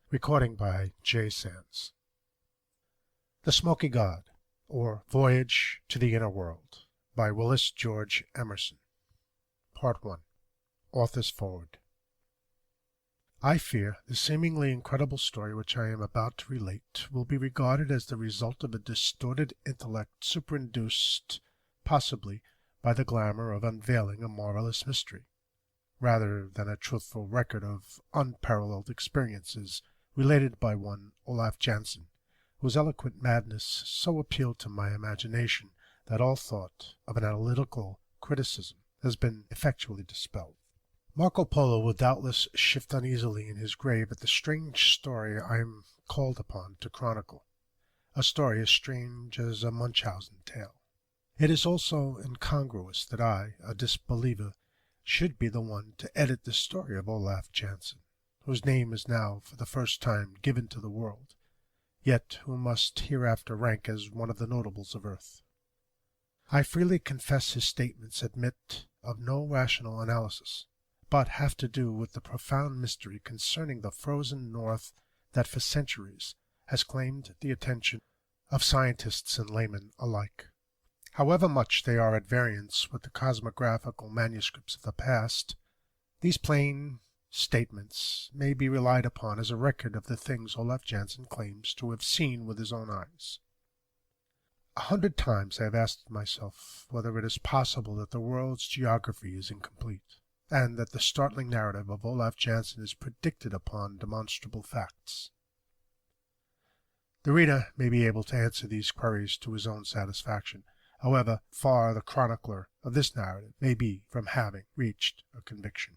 Recording by JANSEN'S. The Smoky God, or Voyage to the Inner World, by Willis George Emerson. Part 1. Author's Foreword. I fear the seemingly incredible story which I am about to relate will be regarded as the result of a distorted intellect superinduced, possibly, by the glamour of unveiling a marvelous mystery, rather than a truthful record of unparalleled experiences related by one Olaf Jansen, whose eloquent madness so appealed to my imagination that all thought of an analytical criticism has been effectually dispelled. Marco Polo will doubtless shift uneasily in his grave at the strange story I am called upon to chronicle, a story as strange as a Munchausen tale. It is also incongruous that I, a disbeliever, should be the one to edit the story of Olaf Jansen, whose name is now for the first time given to the world, yet who must hereafter rank as one of the notables of earth. I freely confess his statements admit of no rational analysis, but have to do with the profound mystery concerning the frozen north that for centuries has claimed the attention of scientists and laymen alike. However much they are at variance with the cosmographical manuscripts of the past, these plain statements may be relied upon as a record of the things Olaf Jansen claims to have seen with his own eyes. 100 times I have asked myself whether it is possible that the world's geography is incomplete, and that the startling narrative of Olaf Jansen is predicted upon demonstrable facts. The reader may be able to answer these queries to his own satisfaction, however far the chronicler of this narrative may be from having reached a conviction.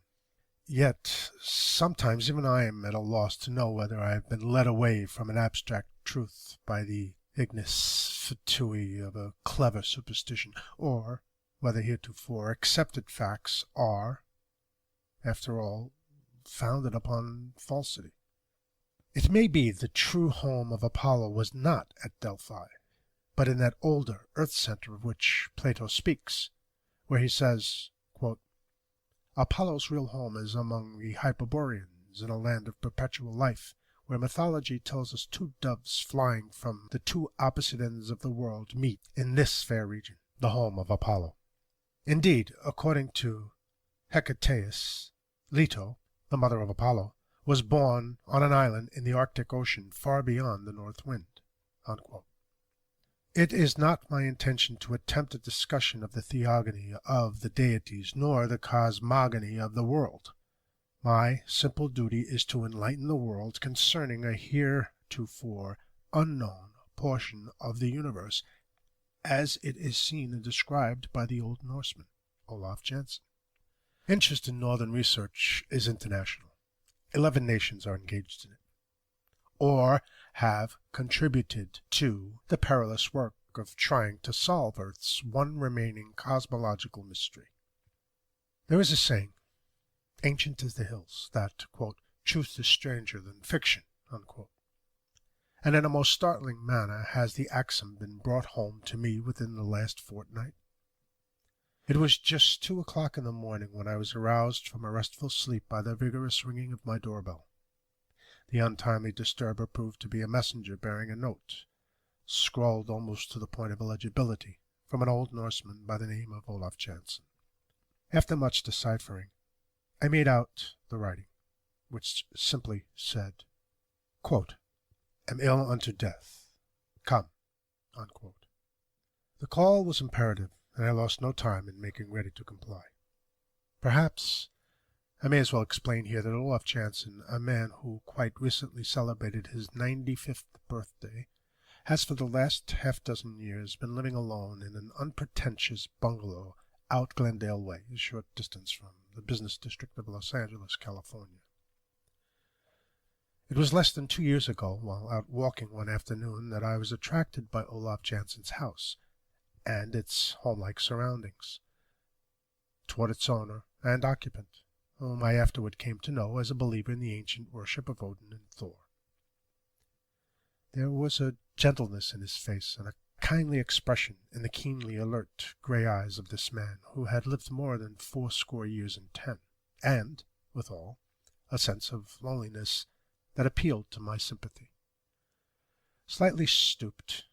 Yet sometimes even I am at a loss to know whether I have been led away from an abstract truth by the ignis fatuus of a clever superstition, or whether heretofore accepted facts are, after all, founded upon falsity. It may be the true home of Apollo was not at Delphi, but in that older earth center of which Plato speaks, where he says, quote, Apollo's real home is among the Hyperboreans in a land of perpetual life, where mythology tells us 2 doves flying from the 2 opposite ends of the world meet in this fair region, the home of Apollo. Indeed, according to Hecataeus, Leto, the mother of Apollo, was born on an island in the Arctic Ocean far beyond the north wind. Unquote. It is not my intention to attempt a discussion of the theogony of the deities nor the cosmogony of the world. My simple duty is to enlighten the world concerning a heretofore unknown portion of the universe, as it is seen and described by the old Norseman, Olaf Jansen. Interest in northern research is international. 11 nations are engaged in it, or have contributed to the perilous work of trying to solve Earth's one remaining cosmological mystery. There is a saying, ancient as the hills, that, quote, truth is stranger than fiction, unquote. And in a most startling manner has the axiom been brought home to me within the last fortnight. It was just 2 o'clock in the morning when I was aroused from a restful sleep by the vigorous ringing of my doorbell. The untimely disturber proved to be a messenger bearing a note, scrawled almost to the point of illegibility, from an old Norseman by the name of Olaf Jansen. After much deciphering, I made out the writing, which simply said, quote, am ill unto death. Come. Unquote. The call was imperative, and I lost no time in making ready to comply. Perhaps I may as well explain here that Olaf Jansen, a man who quite recently celebrated his 95th birthday, has for the last half-dozen years been living alone in an unpretentious bungalow out Glendale Way, a short distance from the business district of Los Angeles, California. It was less than 2 years ago, while out walking one afternoon, that I was attracted by Olaf Jansen's house and its home-like surroundings, toward its owner and occupant, whom I afterward came to know as a believer in the ancient worship of Odin and Thor. There was a gentleness in his face and a kindly expression in the keenly alert gray eyes of this man who had lived more than 80 years and 10, and, withal, a sense of loneliness that appealed to my sympathy. Slightly stooped,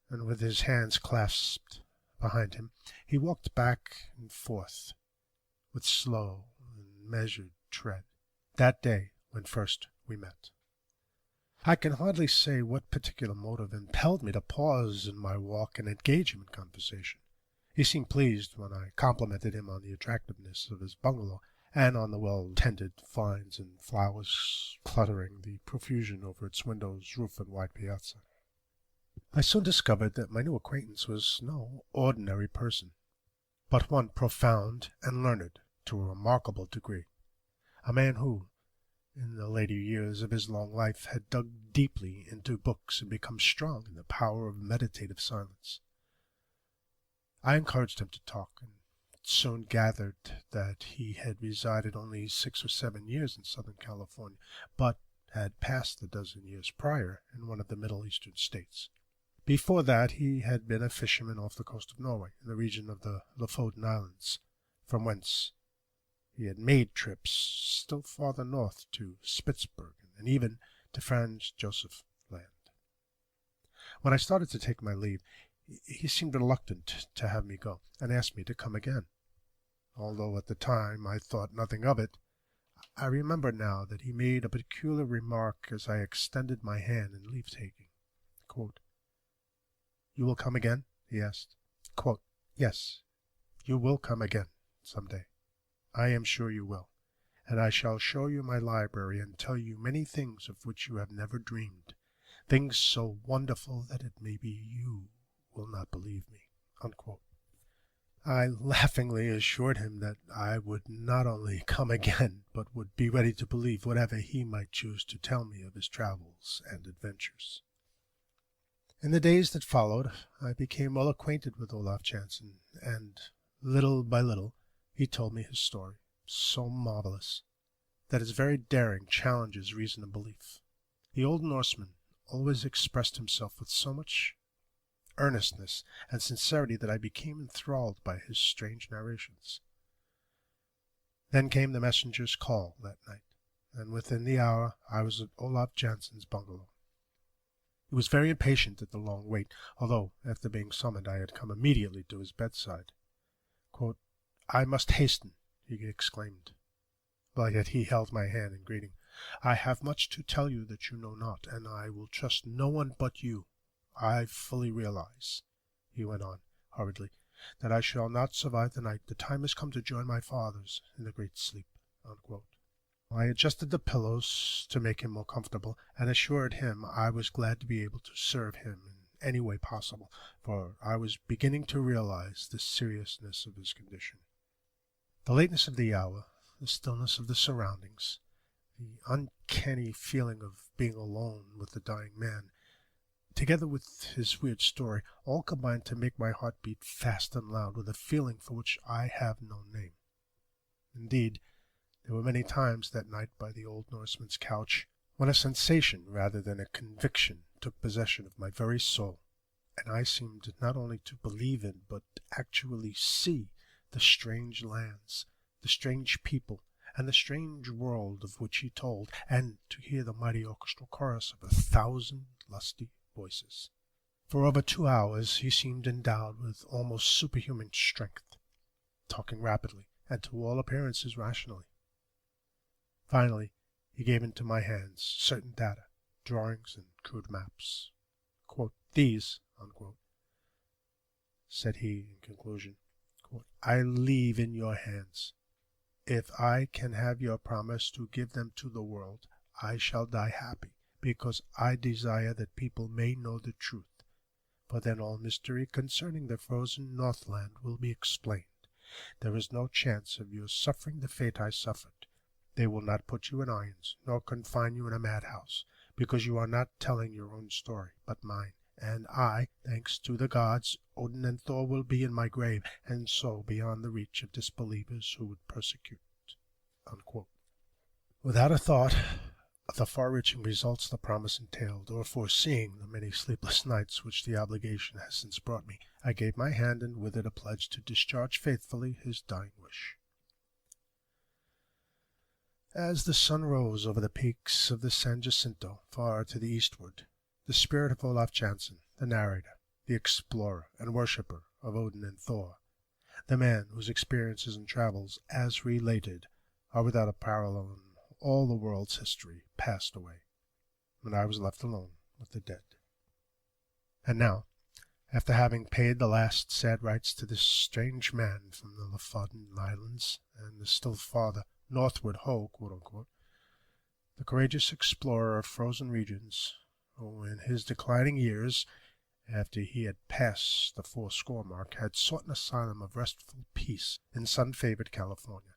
and with his hands clasped behind him, he walked back and forth with slow and measured tread, that day when first we met. I can hardly say what particular motive impelled me to pause in my walk and engage him in conversation. He seemed pleased when I complimented him on the attractiveness of his bungalow and on the well-tended vines and flowers cluttering the profusion over its windows, roof, and wide piazza. I soon discovered that my new acquaintance was no ordinary person, but one profound and learned to a remarkable degree, a man who, in the later years of his long life, had dug deeply into books and become strong in the power of meditative silence. I encouraged him to talk, and soon gathered that he had resided only 6 or 7 years in Southern California, but had passed a dozen years prior in one of the Middle Eastern states. Before that, he had been a fisherman off the coast of Norway, in the region of the Lofoten Islands, from whence he had made trips still farther north to Spitzbergen and even to Franz Josef Land. When I started to take my leave, he seemed reluctant to have me go, and asked me to come again. Although at the time I thought nothing of it, I remember now that he made a peculiar remark as I extended my hand in leave-taking. Quote, "You will come again?" he asked. Quote, "Yes, you will come again some day. I am sure you will, and I shall show you my library and tell you many things of which you have never dreamed, things so wonderful that it may be you will not believe me." Unquote. I laughingly assured him that I would not only come again, but would be ready to believe whatever he might choose to tell me of his travels and adventures. In the days that followed, I became well acquainted with Olaf Jansen, and little by little he told me his story, so marvelous that its very daring challenges reason and belief. The old Norseman always expressed himself with so much earnestness and sincerity that I became enthralled by his strange narrations. Then came the messenger's call that night, and within the hour I was at Olaf Jansen's bungalow. He was very impatient at the long wait, although, after being summoned, I had come immediately to his bedside. Quote, "I must hasten," he exclaimed, while yet he held my hand in greeting. "I have much to tell you that you know not, and I will trust no one but you. I fully realize," he went on hurriedly, "that I shall not survive the night. The time has come to join my fathers in the great sleep." Unquote. I adjusted the pillows to make him more comfortable, and assured him I was glad to be able to serve him in any way possible, for I was beginning to realize the seriousness of his condition. The lateness of the hour, the stillness of the surroundings, the uncanny feeling of being alone with the dying man, together with his weird story, all combined to make my heart beat fast and loud with a feeling for which I have no name. Indeed, there were many times that night by the old Norseman's couch when a sensation rather than a conviction took possession of my very soul, and I seemed not only to believe in, but actually see the strange lands, the strange people, and the strange world of which he told, and to hear the mighty orchestral chorus of 1,000 lusty voices. For over 2 hours he seemed endowed with almost superhuman strength, talking rapidly, and to all appearances rationally. Finally, he gave into my hands certain data, drawings and crude maps. Quote, "These," unquote, said he in conclusion, quote, "I leave in your hands. If I can have your promise to give them to the world, I shall die happy, because I desire that people may know the truth, for then all mystery concerning the frozen Northland will be explained. There is no chance of your suffering the fate I suffered. They will not put you in irons, nor confine you in a madhouse, because you are not telling your own story, but mine, and I, thanks to the gods, Odin and Thor, will be in my grave, and so beyond the reach of disbelievers who would persecute." Unquote. Without a thought of the far-reaching results the promise entailed, or foreseeing the many sleepless nights which the obligation has since brought me, I gave my hand and with it a pledge to discharge faithfully his dying wish. As the sun rose over the peaks of the San Jacinto far to the eastward, the spirit of Olaf Jansen, the narrator, the explorer and worshipper of Odin and Thor, the man whose experiences and travels, as related, are without a parallel in all the world's history, passed away, and I was left alone with the dead. And now, after having paid the last sad rites to this strange man from the Lofoten Islands and the still farther northward ho, quote-unquote, the courageous explorer of frozen regions, who in his declining years, after he had passed the 80 mark, had sought an asylum of restful peace in sun-favored California,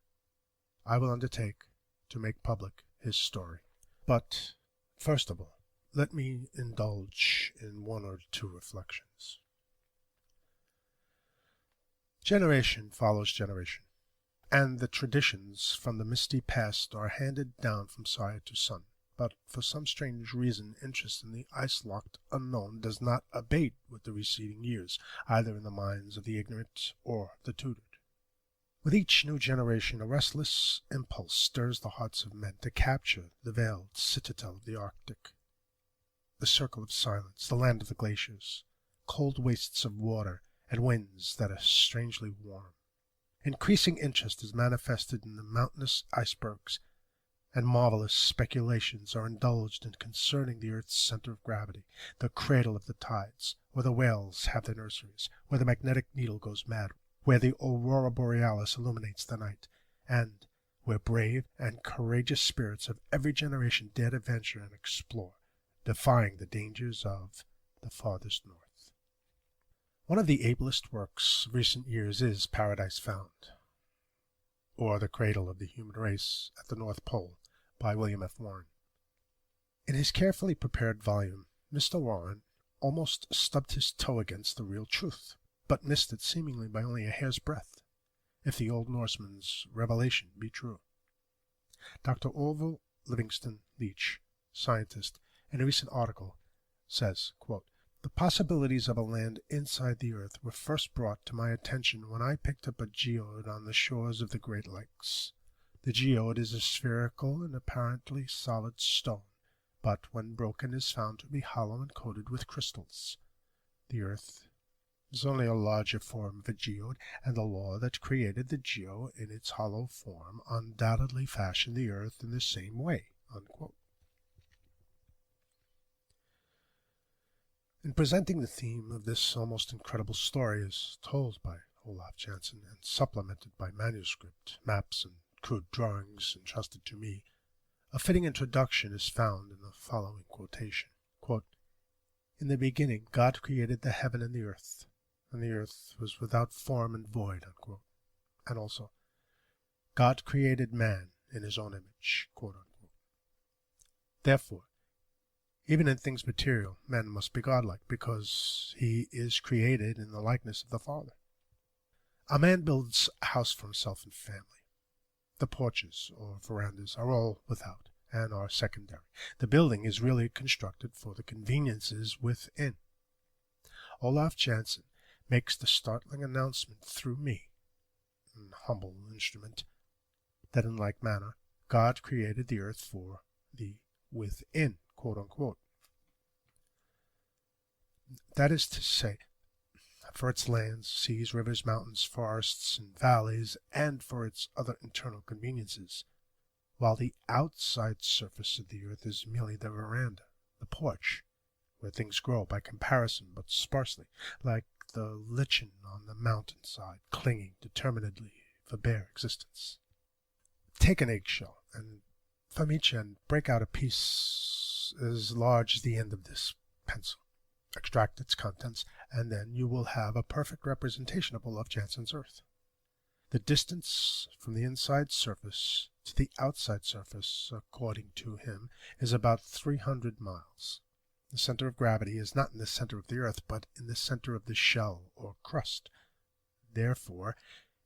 I will undertake to make public his story. But, first of all, let me indulge in one or two reflections. Generation follows generation, and the traditions from the misty past are handed down from sire to son. But for some strange reason, interest in the ice-locked unknown does not abate with the receding years, either in the minds of the ignorant or the tutored. With each new generation, a restless impulse stirs the hearts of men to capture the veiled citadel of the Arctic, the circle of silence, the land of the glaciers, cold wastes of water, and winds that are strangely warm. Increasing interest is manifested in the mountainous icebergs, and marvelous speculations are indulged in concerning the earth's center of gravity, the cradle of the tides, where the whales have their nurseries, where the magnetic needle goes mad, where the aurora borealis illuminates the night, and where brave and courageous spirits of every generation dare to venture and explore, defying the dangers of the farthest north. One of the ablest works of recent years is Paradise Found, or The Cradle of the Human Race at the North Pole, by William F. Warren. In his carefully prepared volume, Mr. Warren almost stubbed his toe against the real truth, but missed it seemingly by only a hair's breadth, if the old Norseman's revelation be true. Dr. Orville Livingston Leach, scientist, in a recent article, says, quote, "The possibilities of a land inside the earth were first brought to my attention when I picked up a geode on the shores of the Great Lakes. The geode is a spherical and apparently solid stone, but when broken is found to be hollow and coated with crystals. The earth is only a larger form of a geode, and the law that created the geo in its hollow form undoubtedly fashioned the earth in the same way." Unquote. In presenting the theme of this almost incredible story as told by Olaf Jansen and supplemented by manuscript, maps, and crude drawings entrusted to me, a fitting introduction is found in the following quotation. Quote, "In the beginning God created the heaven and the earth was without form and void." Unquote. And also, "God created man in his own image." Quote, unquote. Therefore, even in things material, man must be godlike, because he is created in the likeness of the Father. A man builds a house for himself and family. The porches or verandas are all without, and are secondary. The building is really constructed for the conveniences within. Olaf Jansen makes the startling announcement through me, an humble instrument, that in like manner God created the earth for the within, quote unquote. That is to say, for its lands, seas, rivers, mountains, forests, and valleys, and for its other internal conveniences, while the outside surface of the earth is merely the veranda, the porch, where things grow by comparison but sparsely, like the lichen on the mountainside, clinging determinedly for bare existence. Take an eggshell, and from each end break out a piece as large as the end of this pencil. Extract its contents, and then you will have a perfect representation of Olaf Jansen's Earth. The distance from the inside surface to the outside surface, according to him, is about 300 miles. The center of gravity is not in the center of the Earth, but in the center of the shell or crust. Therefore,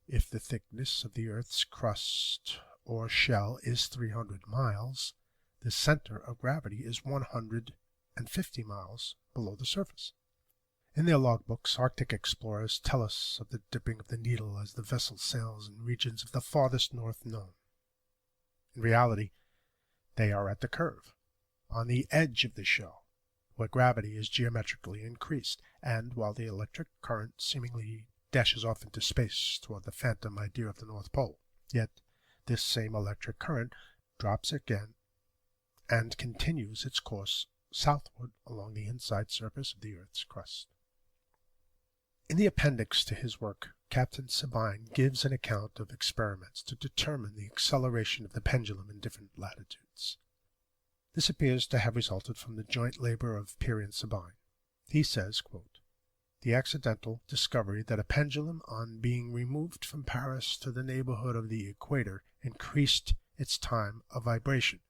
if the thickness of the Earth's crust or shell is 300 miles, the center of gravity is 150 miles below the surface. In their logbooks, Arctic explorers tell us of the dipping of the needle as the vessel sails in regions of the farthest north known. In reality, they are at the curve, on the edge of the shell, where gravity is geometrically increased, and while the electric current seemingly dashes off into space toward the phantom idea of the North Pole, yet this same electric current drops again and continues its course southward along the inside surface of the Earth's crust. In the appendix to his work, Captain Sabine gives an account of experiments to determine the acceleration of the pendulum in different latitudes. This appears to have resulted from the joint labor of Peary and Sabine. He says, quote, "The accidental discovery that a pendulum, on being removed from Paris to the neighborhood of the equator, increased its time of vibration,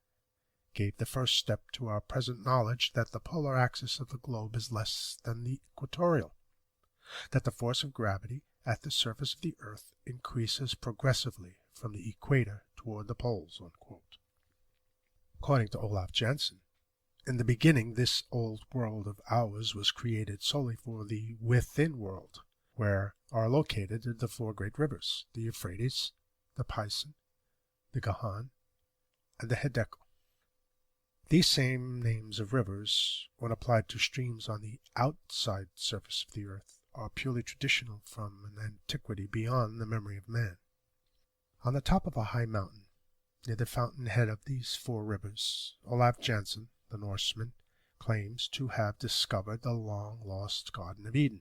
gave the first step to our present knowledge that the polar axis of the globe is less than the equatorial, that the force of gravity at the surface of the earth increases progressively from the equator toward the poles." Unquote. According to Olaf Jansen, in the beginning this old world of ours was created solely for the within world, where are located the four great rivers, the Euphrates, the Pison, the Gahan, and the Hiddekel. These same names of rivers, when applied to streams on the outside surface of the earth, are purely traditional from an antiquity beyond the memory of man. On the top of a high mountain, near the fountainhead of these four rivers, Olaf Jansen, the Norseman, claims to have discovered the long-lost Garden of Eden,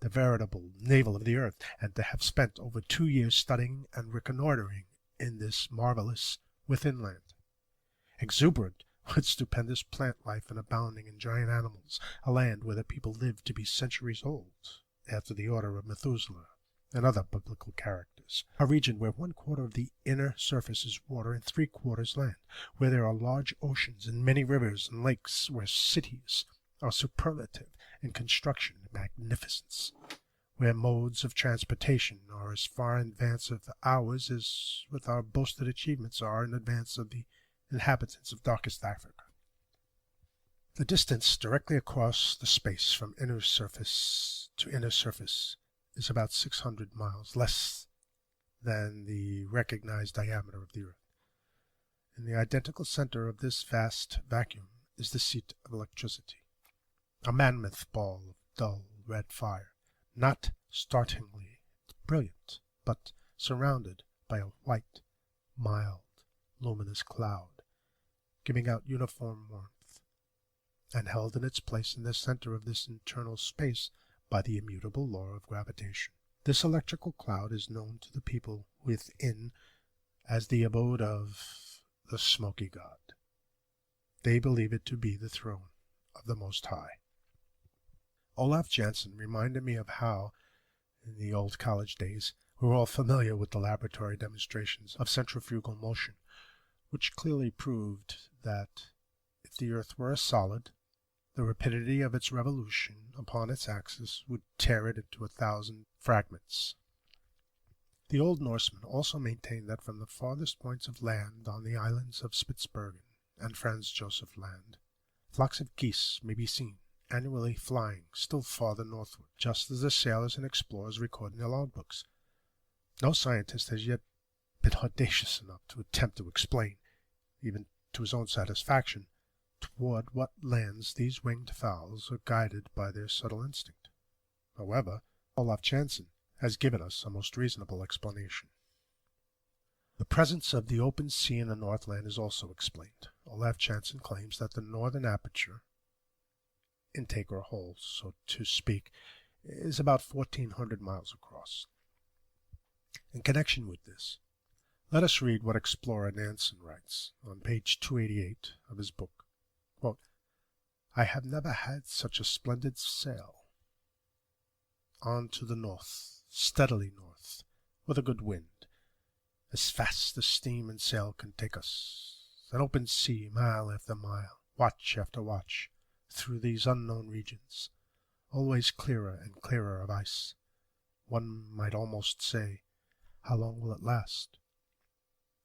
the veritable navel of the earth, and to have spent over 2 years studying and reconnoitering in this marvelous within land, exuberant with stupendous plant life and abounding in giant animals, a land where the people lived to be centuries old, after the order of Methuselah and other biblical characters, a region where 1/4 of the inner surface is water and 3/4 land, where there are large oceans and many rivers and lakes, where cities are superlative in construction and magnificence, where modes of transportation are as far in advance of ours as with our boasted achievements are in advance of the inhabitants of darkest Africa. The distance directly across the space from inner surface to inner surface is about 600 miles, less than the recognized diameter of the earth. In the identical center of this vast vacuum is the seat of electricity, a mammoth ball of dull red fire, not startlingly brilliant, but surrounded by a white, mild, luminous cloud, giving out uniform warmth, and held in its place in the center of this internal space by the immutable law of gravitation. This electrical cloud is known to the people within as the abode of the Smoky God. They believe it to be the throne of the Most High. Olaf Jansen reminded me of how, in the old college days, we were all familiar with the laboratory demonstrations of centrifugal motion, which clearly proved that if the earth were a solid, the rapidity of its revolution upon its axis would tear it into 1,000 fragments. The old Norsemen also maintained that from the farthest points of land on the islands of Spitzbergen and Franz Josef Land, flocks of geese may be seen annually flying still farther northward, just as the sailors and explorers record in their logbooks. No scientist has yet been audacious enough to attempt to explain, even to his own satisfaction, toward what lands these winged fowls are guided by their subtle instinct. However, Olaf Jansen has given us a most reasonable explanation. The presence of the open sea in the Northland is also explained. Olaf Jansen claims that the northern aperture, intake or hole, so to speak, is about 1,400 miles across. In connection with this, let us read what explorer Nansen writes on page 288 of his book. Quote, "I have never had such a splendid sail. On to the north, steadily north, with a good wind, as fast as steam and sail can take us. An open sea, mile after mile, watch after watch, through these unknown regions, always clearer and clearer of ice. One might almost say, how long will it last?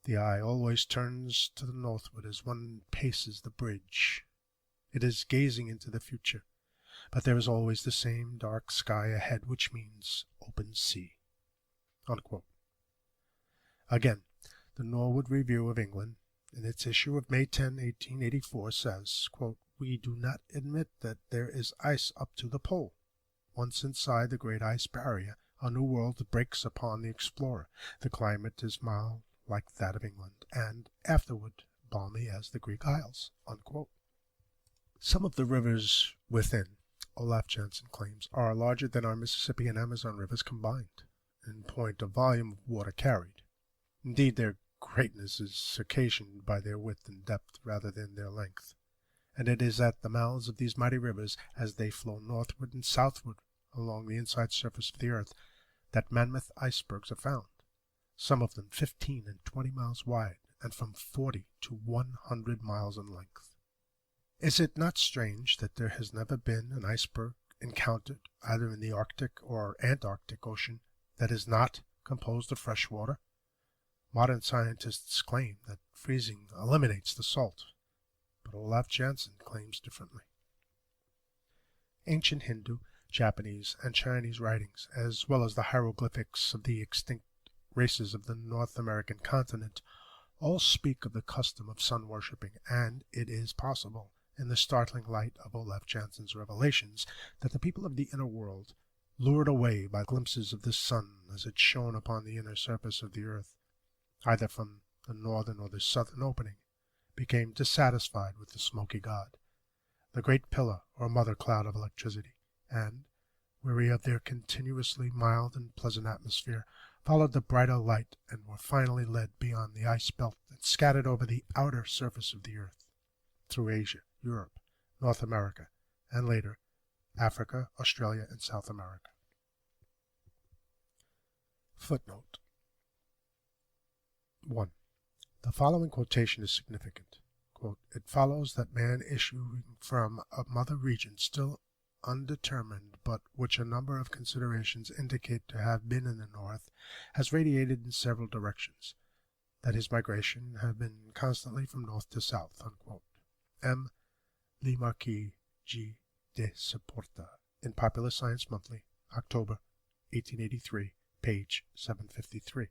The eye always turns to the northward as one paces the bridge. It is gazing into the future, but there is always the same dark sky ahead, which means open sea." Unquote. Again, The Norwood Review of England, in its issue of May 10, 1884, says, quote, "We do not admit that there is ice up to the pole. Once inside the great ice barrier, a new world breaks upon the explorer. The climate is mild like that of England, and afterward balmy as the Greek Isles." Unquote. Some of the rivers within, Olaf Jansen claims, are larger than our Mississippi and Amazon rivers combined, in point of volume of water carried. Indeed, their greatness is occasioned by their width and depth rather than their length, and it is at the mouths of these mighty rivers, as they flow northward and southward along the inside surface of the earth, that mammoth icebergs are found, some of them 15 and 20 miles wide, and from 40 to 100 miles in length. Is it not strange that there has never been an iceberg encountered, either in the Arctic or Antarctic Ocean, that is not composed of fresh water? Modern scientists claim that freezing eliminates the salt, but Olaf Jansen claims differently. Ancient Hindu, Japanese, and Chinese writings, as well as the hieroglyphics of the extinct races of the North American continent, all speak of the custom of sun-worshipping, and it is possible, in the startling light of Olaf Jansen's revelations, that the people of the inner world, lured away by glimpses of the sun as it shone upon the inner surface of the earth, either from the northern or the southern opening, became dissatisfied with the Smoky God, the great pillar or mother cloud of electricity, and, weary of their continuously mild and pleasant atmosphere, followed the brighter light and were finally led beyond the ice belt that scattered over the outer surface of the earth, through Asia, Europe, North America, and later, Africa, Australia, and South America. Footnote 1. The following quotation is significant. Quote, "It follows that man issuing from a mother region still undetermined, but which a number of considerations indicate to have been in the north, has radiated in several directions, that his migration have been constantly from north to south." Unquote. M. Le Marquis G. de Supporta, in Popular Science Monthly, October, 1883, page 753.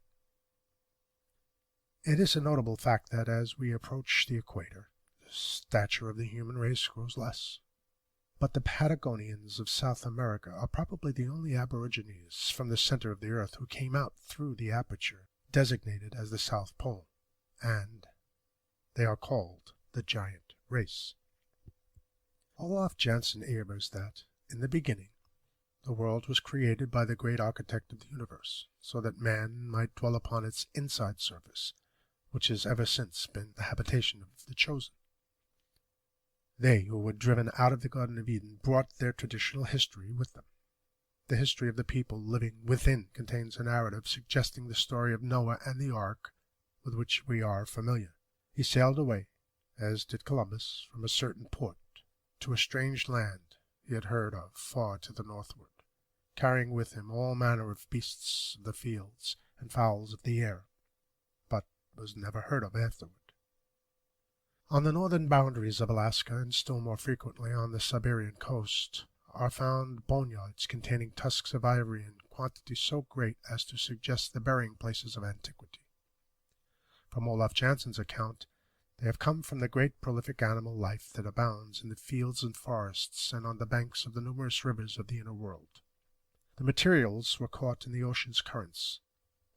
It is a notable fact that as we approach the equator, the stature of the human race grows less. But the Patagonians of South America are probably the only aborigines from the center of the earth who came out through the aperture designated as the South Pole, and they are called the giant race. Olaf Jansen avers that, in the beginning, the world was created by the great architect of the universe, so that man might dwell upon its inside surface, which has ever since been the habitation of the chosen. They who were driven out of the Garden of Eden brought their traditional history with them. The history of the people living within contains a narrative suggesting the story of Noah and the ark, with which we are familiar. He sailed away, as did Columbus, from a certain port to a strange land he had heard of far to the northward, carrying with him all manner of beasts of the fields and fowls of the air, but was never heard of afterward. On the northern boundaries of Alaska, and still more frequently on the Siberian coast, are found boneyards containing tusks of ivory in quantities so great as to suggest the burying places of antiquity. From Olaf Jansen's account, they have come from the great prolific animal life that abounds in the fields and forests and on the banks of the numerous rivers of the inner world. The materials were caught in the ocean's currents,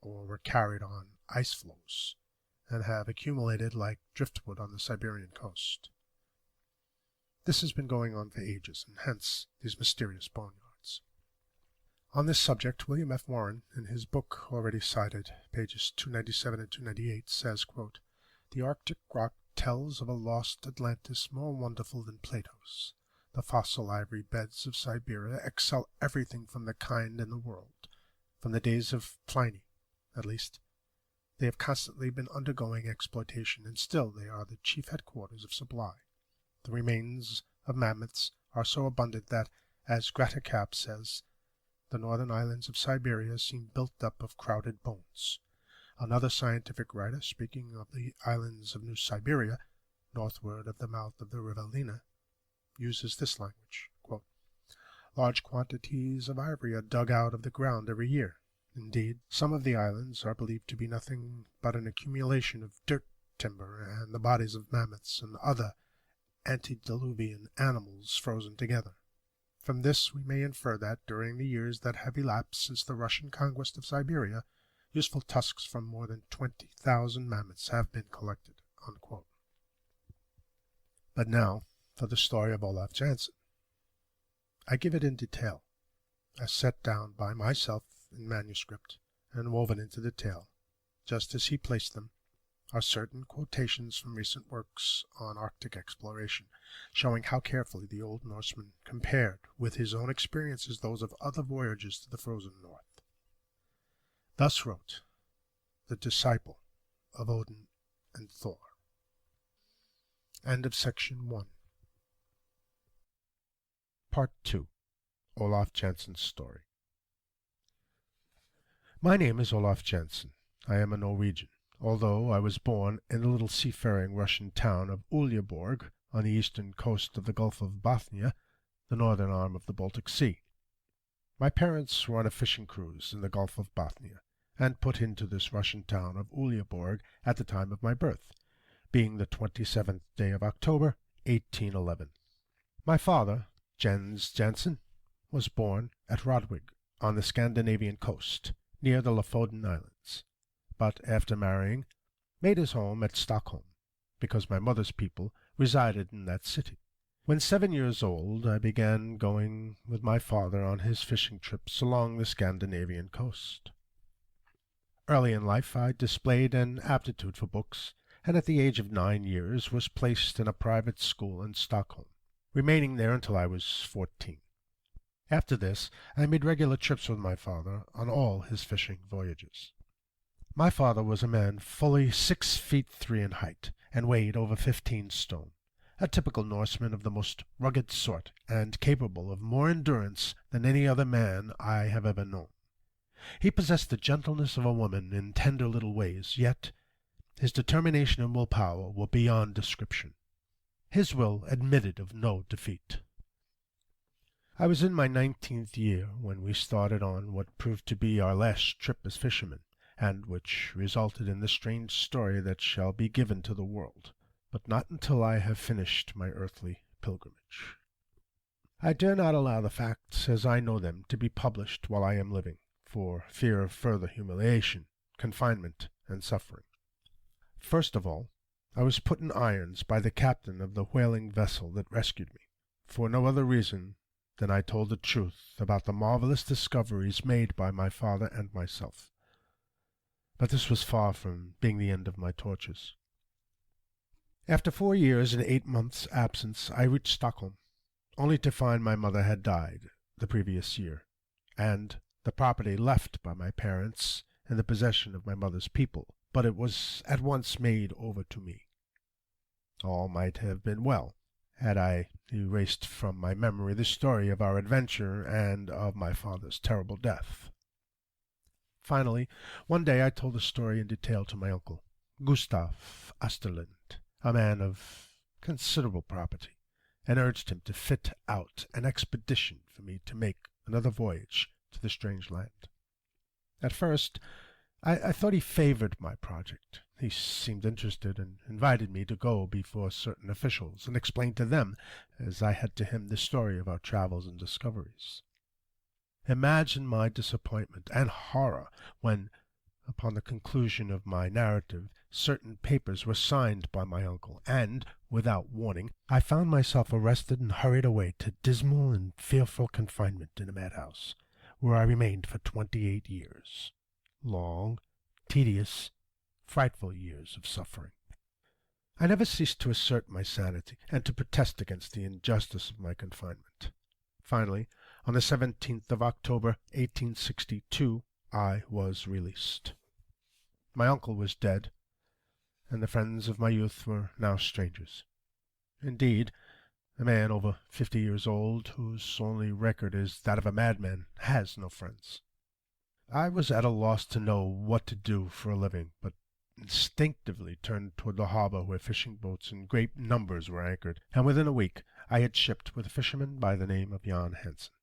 or were carried on ice floes, and have accumulated like driftwood on the Siberian coast. This has been going on for ages, and hence these mysterious boneyards. On this subject, William F. Warren, in his book already cited, pages 297 and 298, says, quote, "The Arctic rock tells of a lost Atlantis more wonderful than Plato's. The fossil ivory beds of Siberia excel everything from the kind in the world. From the days of Pliny, at least, they have constantly been undergoing exploitation, and still they are the chief headquarters of supply. The remains of mammoths are so abundant that, as Gratacap says, the northern islands of Siberia seem built up of crowded bones." Another scientific writer, speaking of the islands of New Siberia, northward of the mouth of the river Lena, uses this language, quote, "Large quantities of ivory are dug out of the ground every year. Indeed, some of the islands are believed to be nothing but an accumulation of dirt timber and the bodies of mammoths and other antediluvian animals frozen together. From this we may infer that, during the years that have elapsed since the Russian conquest of Siberia, useful tusks from more than 20,000 mammoths have been collected." Unquote. But now for the story of Olaf Jansen. I give it in detail, as set down by myself in manuscript and woven into the tale, just as he placed them, are certain quotations from recent works on Arctic exploration, showing how carefully the old Norseman compared with his own experiences those of other voyages to the frozen north. Thus wrote the disciple of Odin and Thor. End of section 1. Part 2. Olaf Jansen's story. My name is Olaf Jansen. I am a Norwegian, although I was born in the little seafaring Russian town of Uleåborg on the eastern coast of the Gulf of Bothnia, the northern arm of the Baltic Sea. My parents were on a fishing cruise in the Gulf of Bothnia, and put into this Russian town of Uleåborg at the time of my birth, being the 27th day of October, 1811. My father, Jens Jansen, was born at Rodwig on the Scandinavian coast, near the Lofoten Islands, but after marrying, made his home at Stockholm, because my mother's people resided in that city. When 7 years old, I began going with my father on his fishing trips along the Scandinavian coast. Early in life I displayed an aptitude for books, and at the age of 9 years was placed in a private school in Stockholm, remaining there until I was 14. After this, I made regular trips with my father on all his fishing voyages. My father was a man fully 6 feet 3 in height, and weighed over 15 stone, a typical Norseman of the most rugged sort, and capable of more endurance than any other man I have ever known. He possessed the gentleness of a woman in tender little ways, yet his determination and will-power were beyond description. His will admitted of no defeat. I was in my 19th year when we started on what proved to be our last trip as fishermen, and which resulted in the strange story that shall be given to the world, but not until I have finished my earthly pilgrimage. I dare not allow the facts as I know them to be published while I am living, for fear of further humiliation, confinement, and suffering. First of all, I was put in irons by the captain of the whaling vessel that rescued me, for no other reason than I told the truth about the marvelous discoveries made by my father and myself. But this was far from being the end of my tortures. After 4 years and 8 months' absence, I reached Stockholm, only to find my mother had died the previous year, and the property left by my parents in the possession of my mother's people, but it was at once made over to me. All might have been well, had I erased from my memory the story of our adventure and of my father's terrible death. Finally, one day I told the story in detail to my uncle, Gustav Asterland, a man of considerable property, and urged him to fit out an expedition for me to make another voyage to the strange land. At first, I thought he favored my project. He seemed interested and invited me to go before certain officials and explain to them, as I had to him, the story of our travels and discoveries. Imagine my disappointment and horror when, upon the conclusion of my narrative, certain papers were signed by my uncle, and, without warning, I found myself arrested and hurried away to dismal and fearful confinement in a madhouse, where I remained for 28 years. Long, tedious, frightful years of suffering. I never ceased to assert my sanity, and to protest against the injustice of my confinement. Finally, on the 17th of October, 1862, I was released. My uncle was dead, and the friends of my youth were now strangers. Indeed, a man over 50 years old, whose only record is that of a madman, has no friends. I was at a loss to know what to do for a living, but instinctively turned toward the harbor where fishing boats in great numbers were anchored, and within a week I had shipped with a fisherman by the name of Jan Hansen.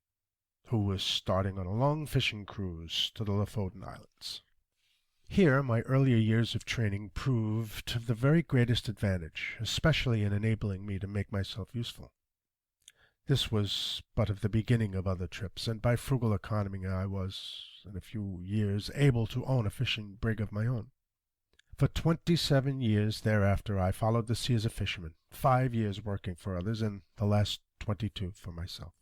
who was starting on a long fishing cruise to the Lofoten Islands. Here my earlier years of training proved of the very greatest advantage, especially in enabling me to make myself useful. This was but of the beginning of other trips, and by frugal economy I was, in a few years, able to own a fishing brig of my own. For 27 years thereafter I followed the sea as a fisherman, 5 years working for others, and the last 22 for myself.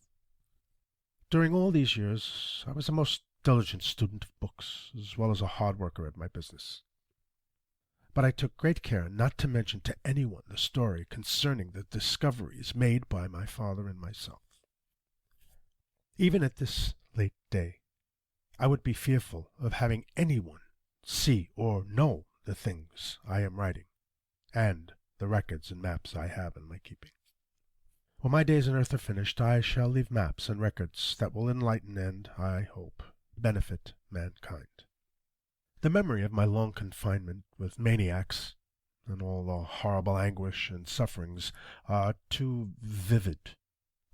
During all these years I was a most diligent student of books, as well as a hard worker at my business. But I took great care not to mention to anyone the story concerning the discoveries made by my father and myself. Even at this late day, I would be fearful of having anyone see or know the things I am writing, and the records and maps I have in my keeping. When my days on earth are finished, I shall leave maps and records that will enlighten and, I hope, benefit mankind. The memory of my long confinement with maniacs, and all the horrible anguish and sufferings, are too vivid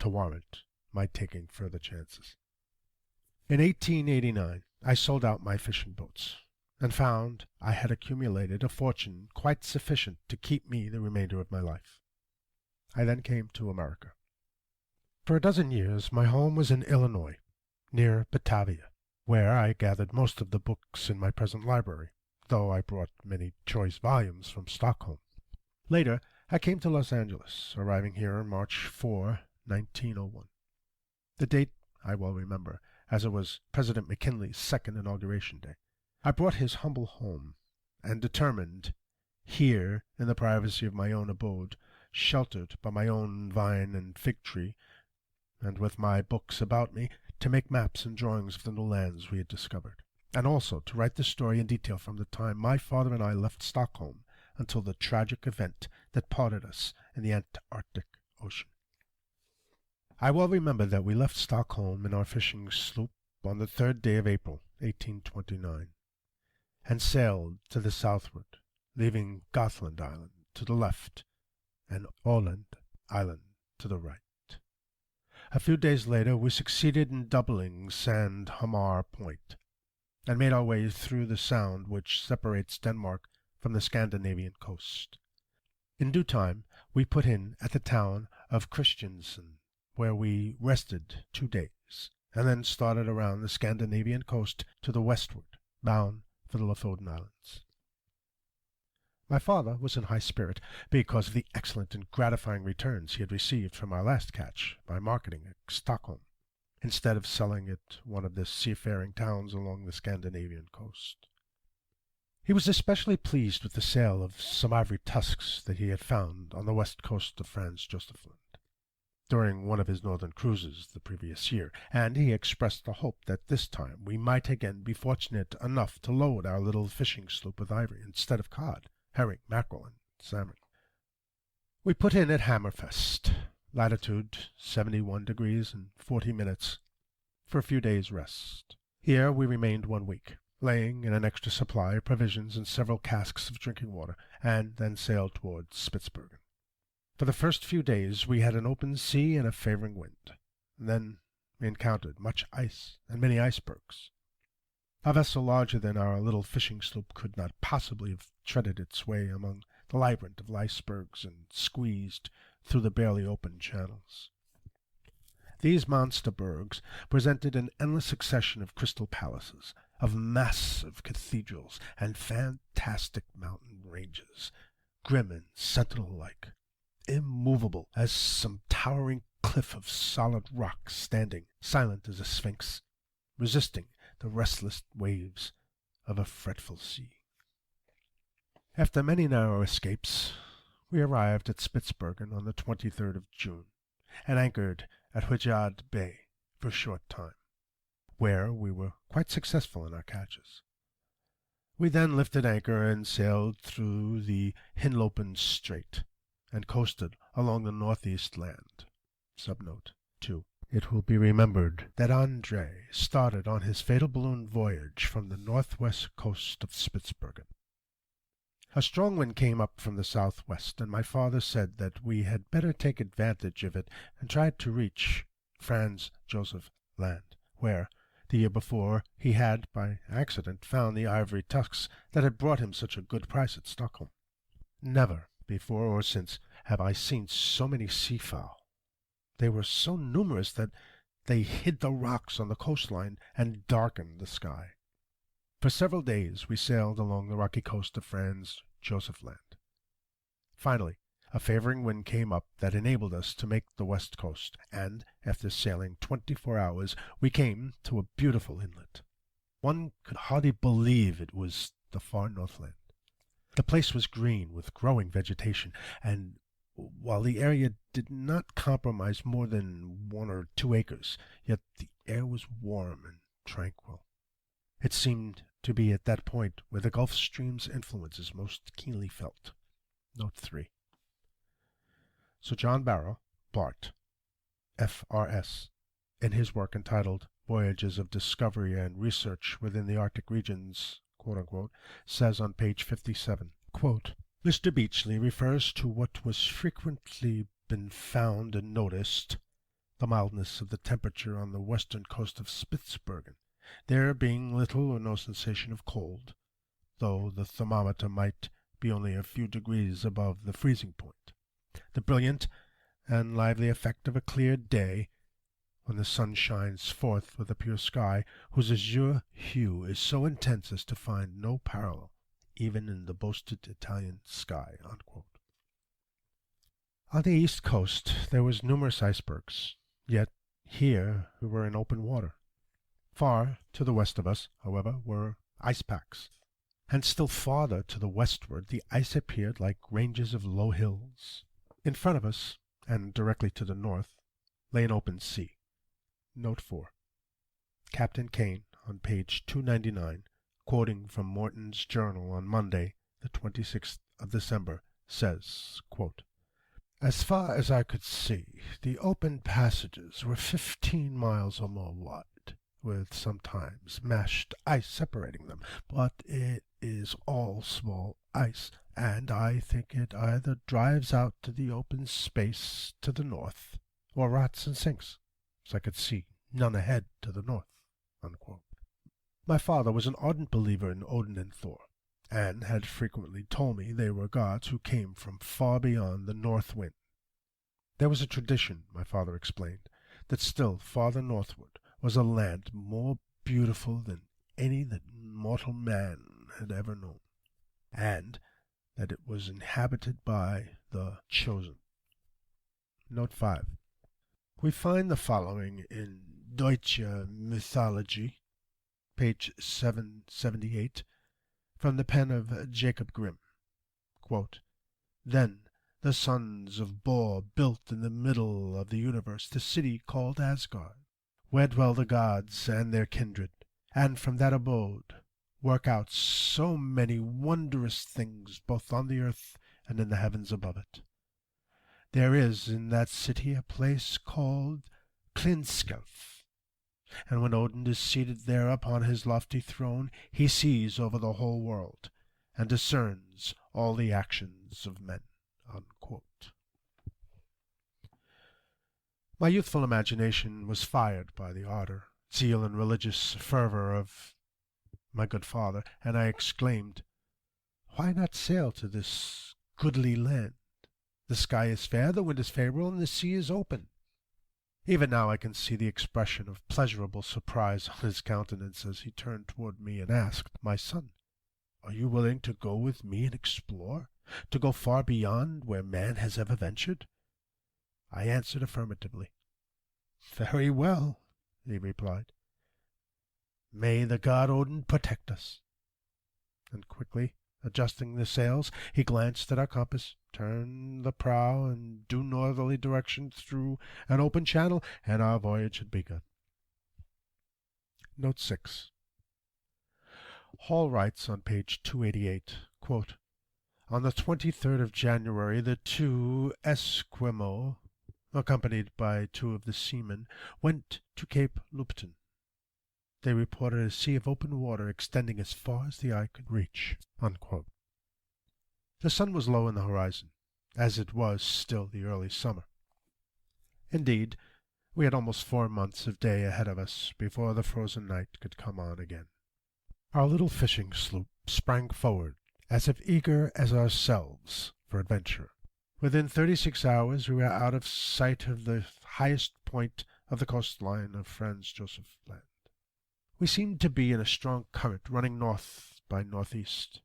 to warrant my taking further chances. In 1889 I sold out my fishing boats, and found I had accumulated a fortune quite sufficient to keep me the remainder of my life. I then came to America. For a dozen years my home was in Illinois, near Batavia, where I gathered most of the books in my present library, though I brought many choice volumes from Stockholm. Later I came to Los Angeles, arriving here on March 4, 1901. The date I well remember, as it was President McKinley's second inauguration day. I brought his humble home, and determined, here in the privacy of my own abode, sheltered by my own vine and fig tree, and with my books about me, to make maps and drawings of the new lands we had discovered, and also to write the story in detail from the time my father and I left Stockholm until the tragic event that parted us in the Antarctic Ocean. I well remember that we left Stockholm in our fishing sloop on the 3rd day of April, 1829, and sailed to the southward, leaving Gothland Island to the left and Åland Island to the right. A few days later we succeeded in doubling Sand Hamar Point, and made our way through the sound which separates Denmark from the Scandinavian coast. In due time we put in at the town of Christiansen, where we rested 2 days, and then started around the Scandinavian coast to the westward, bound for the Lofoten Islands. My father was in high spirit because of the excellent and gratifying returns he had received from our last catch by marketing at Stockholm, instead of selling at one of the seafaring towns along the Scandinavian coast. He was especially pleased with the sale of some ivory tusks that he had found on the west coast of Franz Josef Land during one of his northern cruises the previous year, and he expressed the hope that this time we might again be fortunate enough to load our little fishing sloop with ivory instead of cod, herring, mackerel, and salmon. We put in at Hammerfest, latitude 71 degrees and 40 minutes, for a few days' rest. Here we remained 1 week, laying in an extra supply of provisions and several casks of drinking water, and then sailed towards Spitzbergen. For the first few days we had an open sea and a favoring wind. Then we encountered much ice and many icebergs. A vessel larger than our little fishing sloop could not possibly have treaded its way among the labyrinth of icebergs and squeezed through the barely opened channels. These monster bergs presented an endless succession of crystal palaces, of massive cathedrals, and fantastic mountain ranges, grim and sentinel-like, immovable as some towering cliff of solid rock standing, silent as a sphinx, resisting the restless waves of a fretful sea. After many narrow escapes, we arrived at Spitzbergen on the 23rd of June, and anchored at Huijad Bay for a short time, where we were quite successful in our catches. We then lifted anchor and sailed through the Hinlopen Strait, and coasted along the northeast land. Subnote 2. It will be remembered that André started on his fatal balloon voyage from the northwest coast of Spitzbergen. A strong wind came up from the southwest, and my father said that we had better take advantage of it and try to reach Franz Josef Land, where, the year before, he had, by accident, found the ivory tusks that had brought him such a good price at Stockholm. Never, before or since, have I seen so many seafowl. They were so numerous that they hid the rocks on the coastline and darkened the sky. For several days we sailed along the rocky coast of Franz Josef Land. Finally, a favoring wind came up that enabled us to make the west coast, and, after sailing 24 hours, we came to a beautiful inlet. One could hardly believe it was the far Northland. The place was green with growing vegetation, and while the area did not compromise more than 1 or 2 acres, yet the air was warm and tranquil. It seemed to be at that point where the Gulf Stream's influence is most keenly felt. Note 3. Sir John Barrow, Bart, F.R.S., in his work entitled Voyages of Discovery and Research within the Arctic Regions, quote-unquote, says on page 57, quote, Mr. Beachley refers to what was frequently been found and noticed, the mildness of the temperature on the western coast of Spitzbergen, there being little or no sensation of cold, though the thermometer might be only a few degrees above the freezing point. The brilliant and lively effect of a clear day, when the sun shines forth with a pure sky, whose azure hue is so intense as to find no parallel, even in the boasted Italian sky. Unquote. On the east coast there was numerous icebergs, yet here we were in open water. Far to the west of us, however, were ice packs, and still farther to the westward the ice appeared like ranges of low hills. In front of us, and directly to the north, lay an open sea. Note 4. Captain Kane, on page 299, quoting from Morton's journal on Monday, the 26th of December, says, quote, As far as I could see, the open passages were 15 miles or more wide, with sometimes mashed ice separating them, but it is all small ice, and I think it either drives out to the open space to the north, or rots and sinks, as I could see none ahead to the north. Unquote. My father was an ardent believer in Odin and Thor, and had frequently told me they were gods who came from far beyond the north wind. There was a tradition, my father explained, that still farther northward was a land more beautiful than any that mortal man had ever known, and that it was inhabited by the Chosen. Note 5. We find the following in Deutsche Mythology, page 778, from the pen of Jacob Grimm. Quote, Then the sons of Bor built in the middle of the universe the city called Asgard, where dwell the gods and their kindred, and from that abode work out so many wondrous things both on the earth and in the heavens above it. There is in that city a place called Klinskelf, and when Odin is seated there upon his lofty throne, he sees over the whole world, and discerns all the actions of men. Unquote. My youthful imagination was fired by the ardor, zeal, and religious fervor of my good father, and I exclaimed, Why not sail to this goodly land? The sky is fair, the wind is favorable, and the sea is open. Even now I can see the expression of pleasurable surprise on his countenance as he turned toward me and asked, My son, are you willing to go with me and explore, to go far beyond where man has ever ventured? I answered affirmatively. Very well, he replied. May the god Odin protect us. And quickly adjusting the sails, he glanced at our compass, turned the prow in due northerly direction through an open channel, and our voyage had begun. Note 6. Hall writes on page 288, quote, On the 23rd of January, the two Esquimaux, accompanied by 2 of the seamen, went to Cape Lupton. They reported a sea of open water extending as far as the eye could reach. Unquote. The sun was low in the horizon, as it was still the early summer. Indeed, We had almost 4 months of day ahead of us before the frozen night could come on again. Our little fishing sloop sprang forward, as if eager as ourselves for adventure. Within 36 hours we were out of sight of the highest point of the coastline of Franz Josef Land. We seemed to be in a strong current running north by northeast.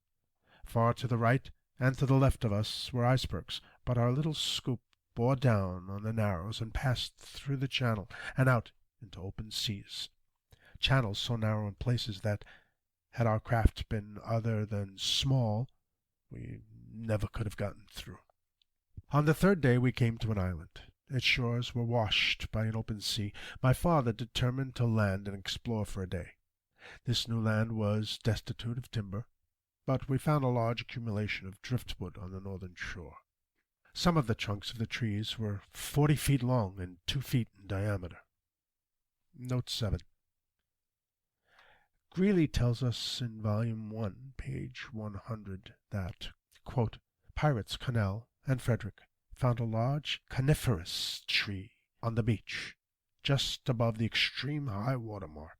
Far to the right and to the left of us were icebergs, but our little scoop bore down on the narrows and passed through the channel and out into open seas. Channels so narrow in places that, had our craft been other than small, we never could have gotten through. On the third day we came to an island. Its shores were washed by an open sea. My father determined to land and explore for a day. This new land was destitute of timber, but we found a large accumulation of driftwood on the northern shore. Some of the trunks of the trees were 40 feet long and 2 feet in diameter. Note 7. Greeley tells us in Volume 1, page 100, that, quote, Pirates Connell and Frederick found a large coniferous tree on the beach, just above the extreme high water mark.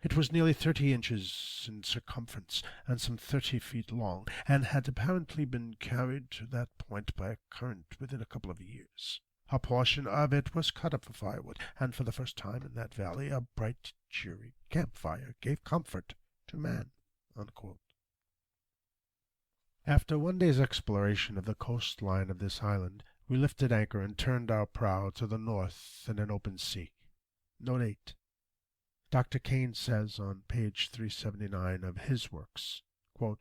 It was nearly 30 inches in circumference and some 30 feet long, and had apparently been carried to that point by a current within a couple of years. A portion of it was cut up for firewood, and for the first time in that valley a bright, cheery campfire gave comfort to man. Unquote. After one day's exploration of the coastline of this island, we lifted anchor and turned our prow to the north in an open sea. Note 8. Dr. Kane says on page 379 of his works, quote,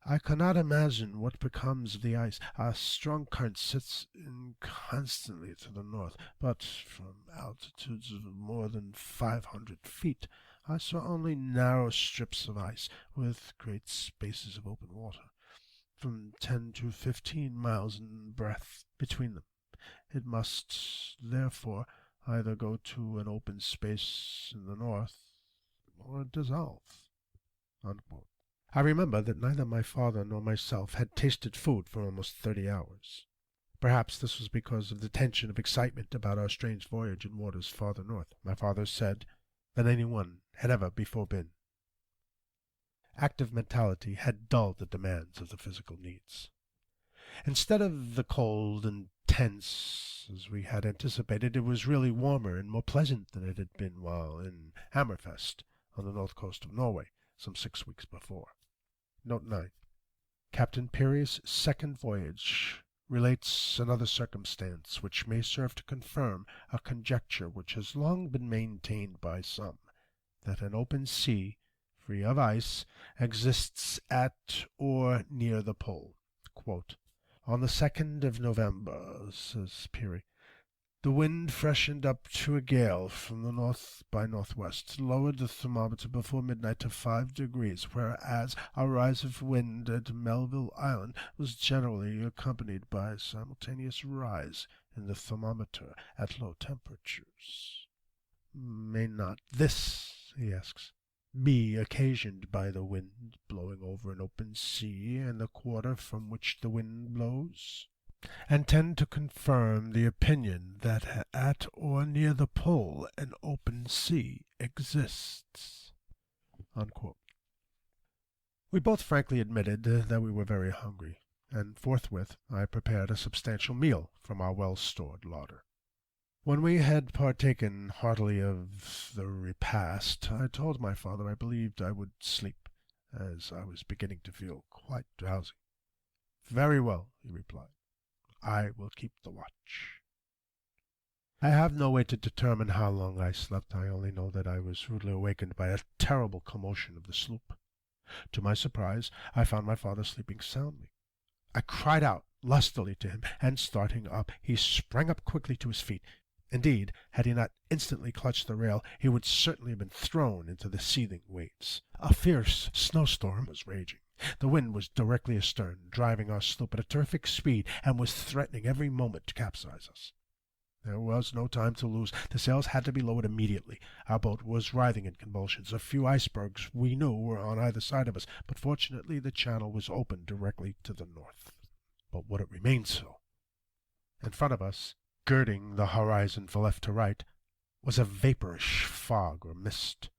I cannot imagine what becomes of the ice. A strong current sets in constantly to the north, but from altitudes of more than 500 feet I saw only narrow strips of ice with great spaces of open water, from 10 to 15 miles in breadth between them. It must, therefore, either go to an open space in the north or dissolve. Unquote. I remember that neither my father nor myself had tasted food for almost 30 hours. Perhaps this was because of the tension of excitement about our strange voyage in waters farther north, my father said, than anyone had ever before been. Active mentality had dulled the demands of the physical needs. Instead of the cold and tense as we had anticipated, it was really warmer and more pleasant than it had been while in Hammerfest on the north coast of Norway some 6 weeks before. Note 9. Captain Peary's second voyage relates another circumstance which may serve to confirm a conjecture which has long been maintained by some, that an open sea, free of ice, exists at or near the pole. Quote, On the 2nd of November, says Peary, the wind freshened up to a gale from the north by northwest, lowered the thermometer before midnight to 5 degrees, whereas a rise of wind at Melville Island was generally accompanied by a simultaneous rise in the thermometer at low temperatures. May not this, he asks, be occasioned by the wind blowing over an open sea in the quarter from which the wind blows, and tend to confirm the opinion that at or near the pole an open sea exists. Unquote. We both frankly admitted that we were very hungry, and forthwith I prepared a substantial meal from our well-stored larder. When we had partaken heartily of the repast, I told my father I believed I would sleep, as I was beginning to feel quite drowsy. Very well, he replied. I will keep the watch. I have no way to determine how long I slept. I only know that I was rudely awakened by a terrible commotion of the sloop. To my surprise, I found my father sleeping soundly. I cried out lustily to him, and starting up, he sprang up quickly to his feet. Indeed, had he not instantly clutched the rail, he would certainly have been thrown into the seething waves. A fierce snowstorm was raging. The wind was directly astern, driving our sloop at a terrific speed, and was threatening every moment to capsize us. There was no time to lose. The sails had to be lowered immediately. Our boat was writhing in convulsions. A few icebergs we knew were on either side of us, but fortunately the channel was open directly to the north. But would it remain so? In front of us, girding the horizon from left to right, was a vaporish fog or mist,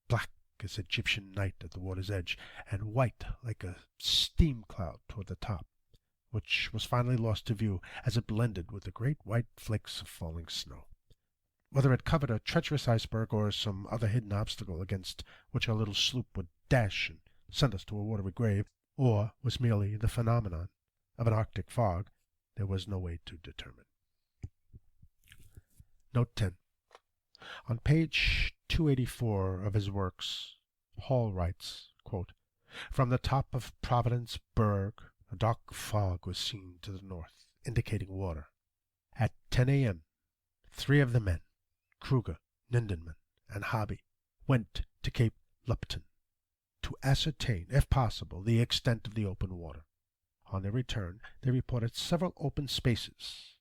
black as Egyptian night at the water's edge, and white like a steam cloud toward the top, which was finally lost to view as it blended with the great white flakes of falling snow. Whether it covered a treacherous iceberg or some other hidden obstacle against which our little sloop would dash and send us to a watery grave, or was merely the phenomenon of an Arctic fog, there was no way to determine. Note 10. On page 284 of his works, Hall writes, quote, "From the top of Providence Berg, a dark fog was seen to the north, indicating water. At 10 a.m., 3 of the men, Kruger, Nindenman, and Hobby, went to Cape Lupton to ascertain, if possible, the extent of the open water. On their return, they reported several open spaces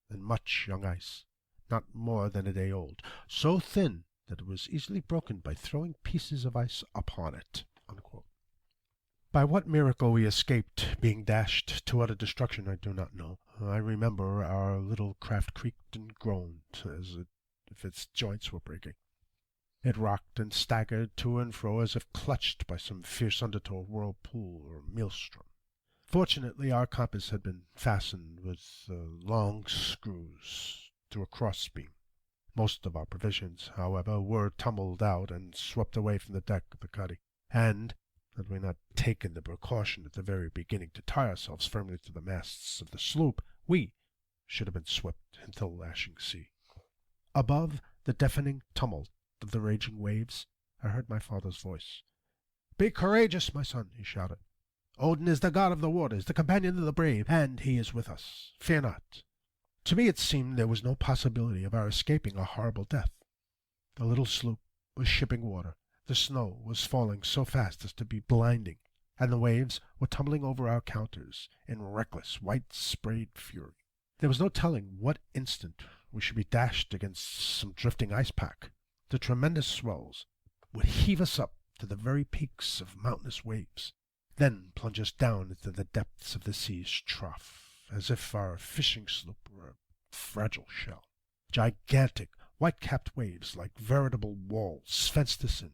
and much young ice, not more than a day old, so thin that it was easily broken by throwing pieces of ice upon it." Unquote. By what miracle we escaped being dashed to utter destruction I do not know. I remember our little craft creaked and groaned as if its joints were breaking. It rocked and staggered to and fro as if clutched by some fierce undertow of whirlpool or maelstrom. Fortunately, our compass had been fastened with long screws to a cross-beam. Most of our provisions, however, were tumbled out and swept away from the deck of the cuddy, and, had we not taken the precaution at the very beginning to tie ourselves firmly to the masts of the sloop, we should have been swept into the lashing sea. Above the deafening tumult of the raging waves, I heard my father's voice. "Be courageous, my son," he shouted. "Odin is the god of the waters, the companion of the brave, and he is with us. Fear not." To me it seemed there was no possibility of our escaping a horrible death. The little sloop was shipping water, the snow was falling so fast as to be blinding, and the waves were tumbling over our counters in reckless, white-sprayed fury. There was no telling what instant we should be dashed against some drifting ice-pack. The tremendous swells would heave us up to the very peaks of mountainous waves, then plunge us down into the depths of the sea's trough, as if our fishing sloop were a fragile shell. Gigantic, white-capped waves, like veritable walls, fenced us in,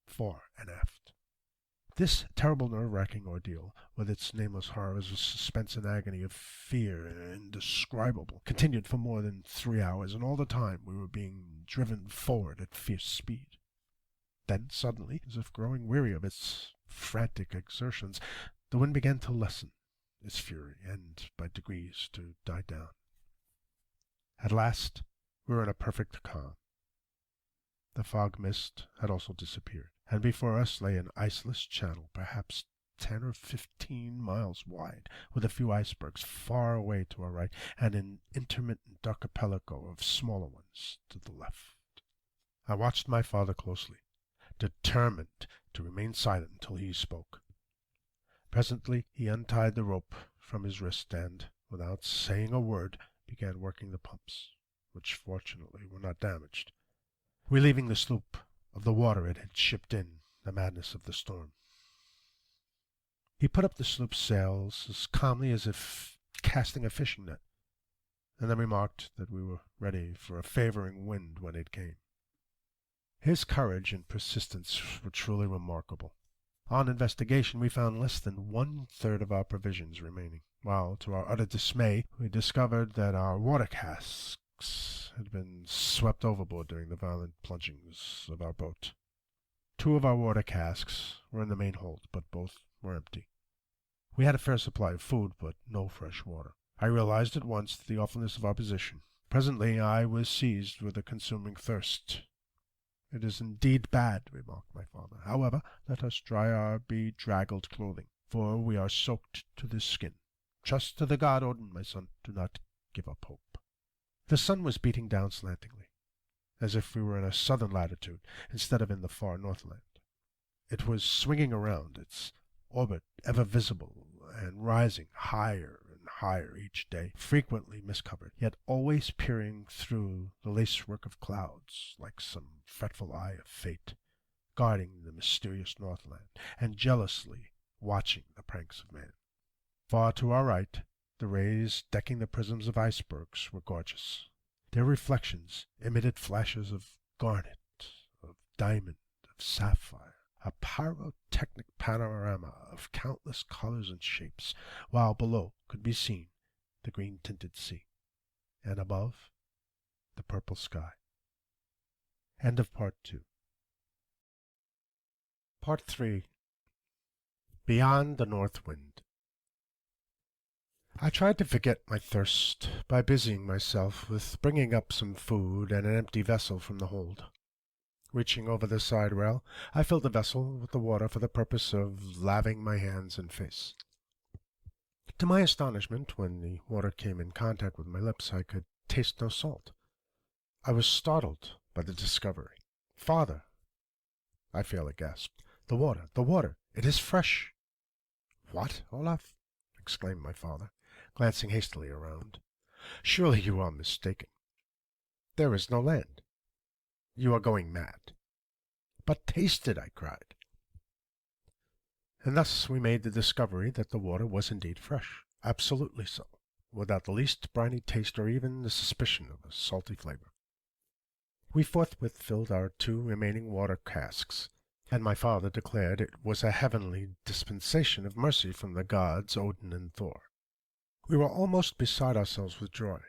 fore and aft. This terrible nerve-wracking ordeal, with its nameless horrors of suspense and agony, of fear indescribable, continued for more than 3 hours, and all the time we were being driven forward at fierce speed. Then, suddenly, as if growing weary of its frantic exertions, the wind began to lessen its fury, and by degrees to die down. At last we were in a perfect calm. The fog mist had also disappeared, and before us lay an iceless channel, perhaps 10 or 15 miles wide, with a few icebergs far away to our right, and an intermittent archipelago of smaller ones to the left. I watched my father closely, determined to remain silent until he spoke. Presently he untied the rope from his wrist and, without saying a word, began working the pumps, which fortunately were not damaged, relieving the sloop of the water it had shipped in the madness of the storm. He put up the sloop's sails as calmly as if casting a fishing net, and then remarked that we were ready for a favoring wind when it came. His courage and persistence were truly remarkable. On investigation, we found less than 1/3 of our provisions remaining, while, to our utter dismay, we discovered that our water casks had been swept overboard during the violent plungings of our boat. 2 of our water casks were in the main hold, but both were empty. We had a fair supply of food, but no fresh water. I realized at once the awfulness of our position. Presently I was seized with a consuming thirst. "It is indeed bad," remarked my father. "However, let us dry our bedraggled clothing, for we are soaked to the skin. Trust to the god Odin, my son. Do not give up hope." The sun was beating down slantingly, as if we were in a southern latitude instead of in the far northland. It was swinging around, its orbit ever visible, and rising higher and higher each day, frequently mist-covered, yet always peering through the lacework of clouds like some fretful eye of fate, guarding the mysterious northland, and jealously watching the pranks of man. Far to our right, the rays decking the prisms of icebergs were gorgeous. Their reflections emitted flashes of garnet, of diamond, of sapphire, a pyrotechnic panorama of countless colors and shapes, while below could be seen the green-tinted sea, and above, the purple sky. End of Part 2. Part 3. Beyond the North Wind. I tried to forget my thirst by busying myself with bringing up some food and an empty vessel from the hold. Reaching over the side rail, I filled the vessel with the water for the purpose of laving my hands and face. To my astonishment, when the water came in contact with my lips, I could taste no salt. I was startled by the discovery. "Father," I fairly gasped, the water, it is fresh." "What, Olaf?" exclaimed my father, glancing hastily around. "Surely you are mistaken. There is no land. You are going mad." "But taste it," I cried. And thus we made the discovery that the water was indeed fresh, absolutely so, without the least briny taste or even the suspicion of a salty flavor. We forthwith filled our 2 remaining water casks, and my father declared it was a heavenly dispensation of mercy from the gods Odin and Thor. We were almost beside ourselves with joy,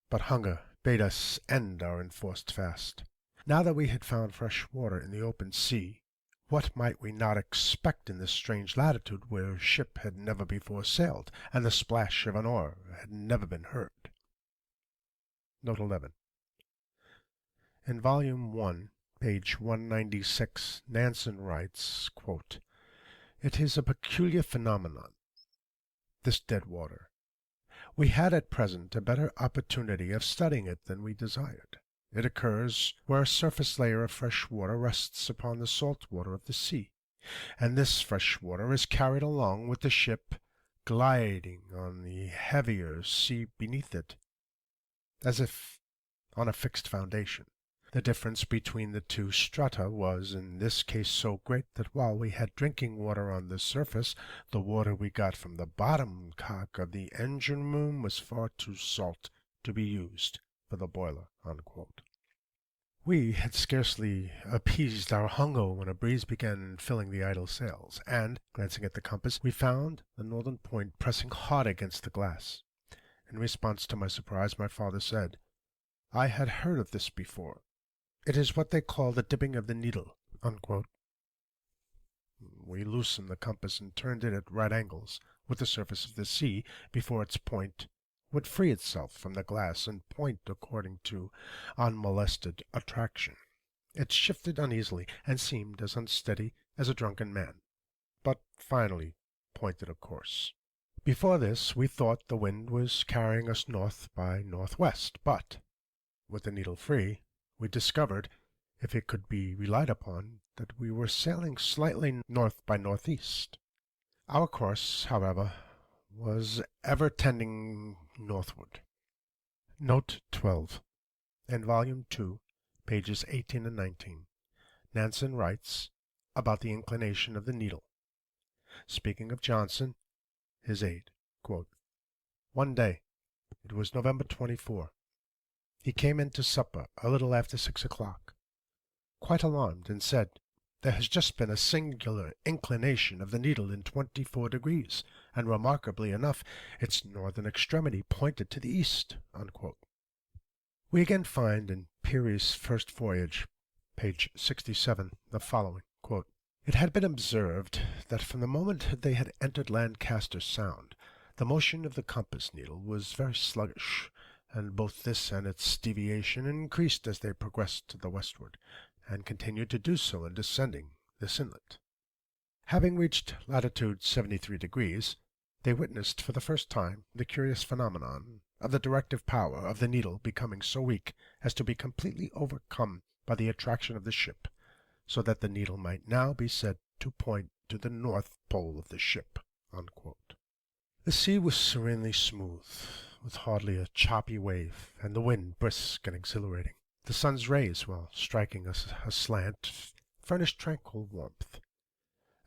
but hunger bade us end our enforced fast. Now that we had found fresh water in the open sea, what might we not expect in this strange latitude where a ship had never before sailed, and the splash of an oar had never been heard? Note 11. In Volume 1, page 196, Jansen writes, quote, "It is a peculiar phenomenon, this dead water. We had at present a better opportunity of studying it than we desired. It occurs where a surface layer of fresh water rests upon the salt water of the sea, and this fresh water is carried along with the ship, gliding on the heavier sea beneath it, as if on a fixed foundation. The difference between the 2 strata was in this case so great that while we had drinking water on the surface, the water we got from the bottom cock of the engine room was far too salt to be used for the boiler." Unquote. We had scarcely appeased our hunger when a breeze began filling the idle sails, and, glancing at the compass, we found the northern point pressing hard against the glass. In response to my surprise, my father said, "I had heard of this before. It is what they call the dipping of the needle." Unquote. We loosened the compass and turned it at right angles with the surface of the sea before its point would free itself from the glass and point according to unmolested attraction. It shifted uneasily and seemed as unsteady as a drunken man, but finally pointed a course. Before this we thought the wind was carrying us north by northwest, but, with the needle free, we discovered, if it could be relied upon, that we were sailing slightly north by northeast. Our course, however, was ever tending northward. Note 12. In Volume 2, pages 18 and 19, Jansen writes about the inclination of the needle. Speaking of Jansen, his aide, quote, "One day, it was November 24, he came in to supper a little after 6 o'clock, quite alarmed, and said, 'There has just been a singular inclination of the needle in 24 degrees, and remarkably enough, its northern extremity pointed to the east.'" Unquote. We again find in Peary's First Voyage, page 67, the following, quote, "It had been observed that from the moment they had entered Lancaster Sound, the motion of the compass needle was very sluggish, and both this and its deviation increased as they progressed to the westward, and continued to do so in descending this inlet. Having reached latitude 73 degrees, they witnessed for the first time the curious phenomenon of the directive power of the needle becoming so weak as to be completely overcome by the attraction of the ship, so that the needle might now be said to point to the north pole of the ship." Unquote. The sea was serenely smooth, with hardly a choppy wave, and the wind brisk and exhilarating. The sun's rays, while striking us aslant, furnished tranquil warmth.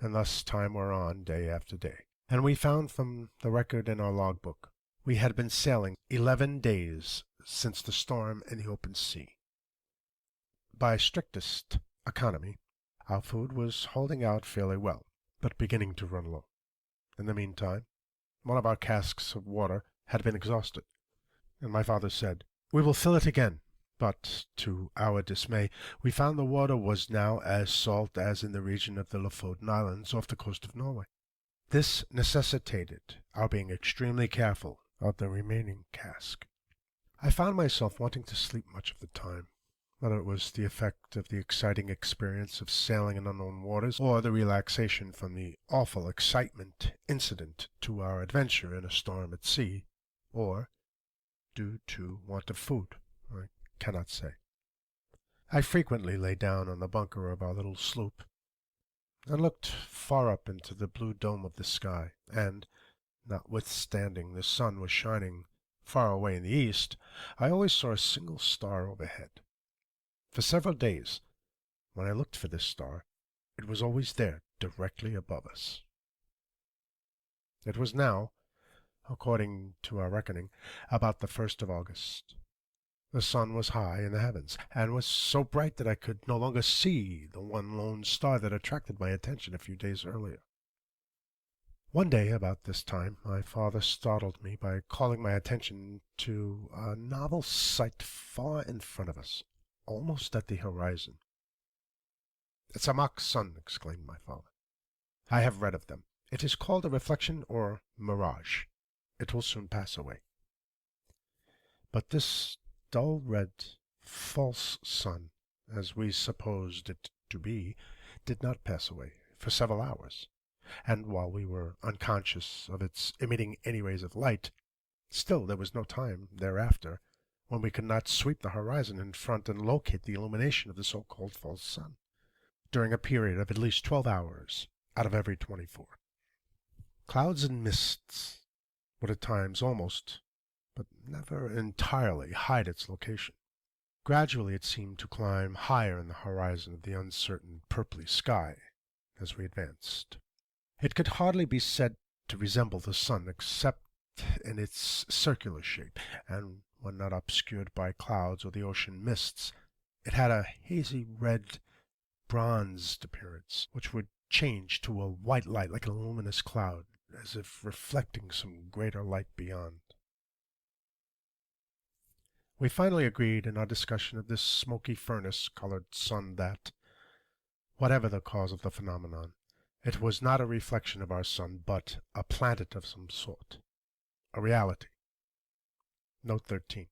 And thus time wore on day after day, and we found from the record in our logbook we had been sailing 11 days since the storm in the open sea. By strictest economy, our food was holding out fairly well, but beginning to run low. In the meantime, one of our casks of water had been exhausted, and my father said, "We will fill it again." But, to our dismay, we found the water was now as salt as in the region of the Lofoten Islands off the coast of Norway. This necessitated our being extremely careful of the remaining cask. I found myself wanting to sleep much of the time, whether it was the effect of the exciting experience of sailing in unknown waters, or the relaxation from the awful excitement incident to our adventure in a storm at sea, or due to want of food, I cannot say. I frequently lay down on the bunker of our little sloop, and looked far up into the blue dome of the sky, and, notwithstanding the sun was shining far away in the east, I always saw a single star overhead. For several days, when I looked for this star, it was always there, directly above us. It was now, according to our reckoning, about the 1st of August. The sun was high in the heavens, and was so bright that I could no longer see the one lone star that attracted my attention a few days earlier. One day, about this time, my father startled me by calling my attention to a novel sight far in front of us, almost at the horizon. "It's a mock sun," exclaimed my father. "I have read of them. It is called a reflection or mirage. It will soon pass away." But this dull red, false sun, as we supposed it to be, did not pass away for several hours, and while we were unconscious of its emitting any rays of light, still there was no time thereafter when we could not sweep the horizon in front and locate the illumination of the so-called false sun, during a period of at least 12 hours out of every 24. Clouds and mists would at times almost, but never entirely, hide its location. Gradually it seemed to climb higher in the horizon of the uncertain purply sky as we advanced. It could hardly be said to resemble the sun except in its circular shape, and when not obscured by clouds or the ocean mists, it had a hazy red, bronzed appearance, which would change to a white light like a luminous cloud, as if reflecting some greater light beyond. We finally agreed in our discussion of this smoky furnace-colored sun that, whatever the cause of the phenomenon, it was not a reflection of our sun, but a planet of some sort, a reality. Note 13.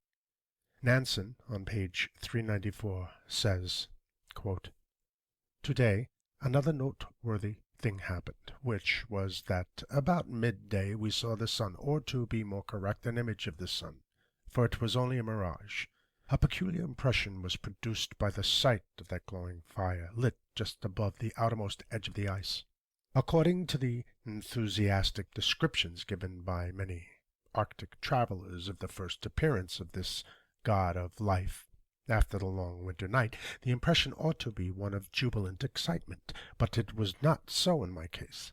Jansen, on page 394, says, quote, "Today, another noteworthy thing happened, which was that about midday we saw the sun, or to be more correct, an image of the sun, for it was only a mirage. A peculiar impression was produced by the sight of that glowing fire, lit just above the outermost edge of the ice. According to the enthusiastic descriptions given by many Arctic travelers of the first appearance of this god of life after the long winter night, the impression ought to be one of jubilant excitement, but it was not so in my case.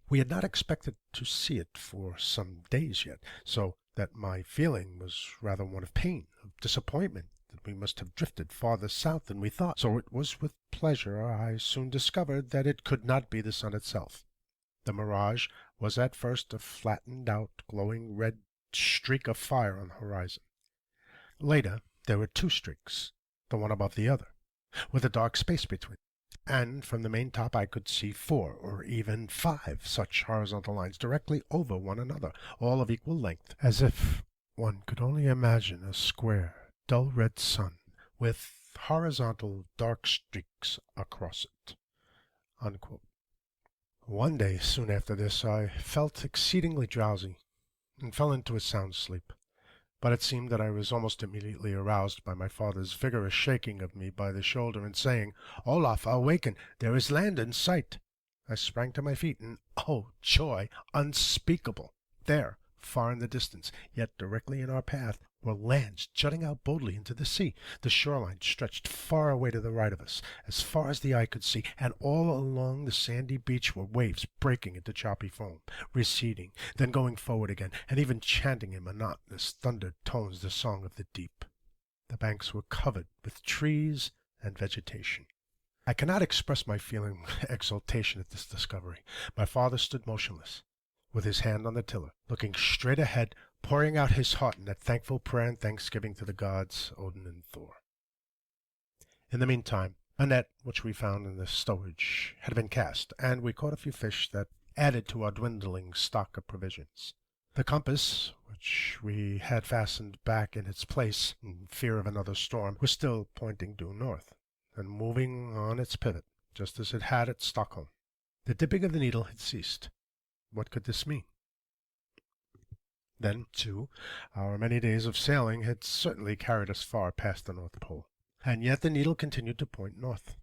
We had not expected to see it for some days yet, so that my feeling was rather one of pain, of disappointment that we must have drifted farther south than we thought. So it was with pleasure I soon discovered that it could not be the sun itself. The mirage was at first a flattened-out, glowing red streak of fire on the horizon. Later there were two streaks, the one above the other, with a dark space between, and from the main top I could see 4 or even 5 such horizontal lines directly over one another, all of equal length, as if one could only imagine a square, dull red sun, with horizontal dark streaks across it." Unquote. One day soon after this I felt exceedingly drowsy, and fell into a sound sleep. But it seemed that I was almost immediately aroused by my father's vigorous shaking of me by the shoulder and saying, "Olaf, awaken! There is land in sight!" I sprang to my feet, and oh, joy unspeakable! There, far in the distance, yet directly in our path, were lands jutting out boldly into the sea. The shoreline stretched far away to the right of us, as far as the eye could see, and all along the sandy beach were waves breaking into choppy foam, receding, then going forward again, and even chanting in monotonous, thundered tones the song of the deep. The banks were covered with trees and vegetation. I cannot express my feeling of exultation at this discovery. My father stood motionless, with his hand on the tiller, looking straight ahead, pouring out his heart in that thankful prayer and thanksgiving to the gods Odin and Thor. In the meantime, a net which we found in the stowage had been cast, and we caught a few fish that added to our dwindling stock of provisions. The compass, which we had fastened back in its place in fear of another storm, was still pointing due north, and moving on its pivot, just as it had at Stockholm. The dipping of the needle had ceased. What could this mean? Then, too, our many days of sailing had certainly carried us far past the North Pole, and yet the needle continued to point north.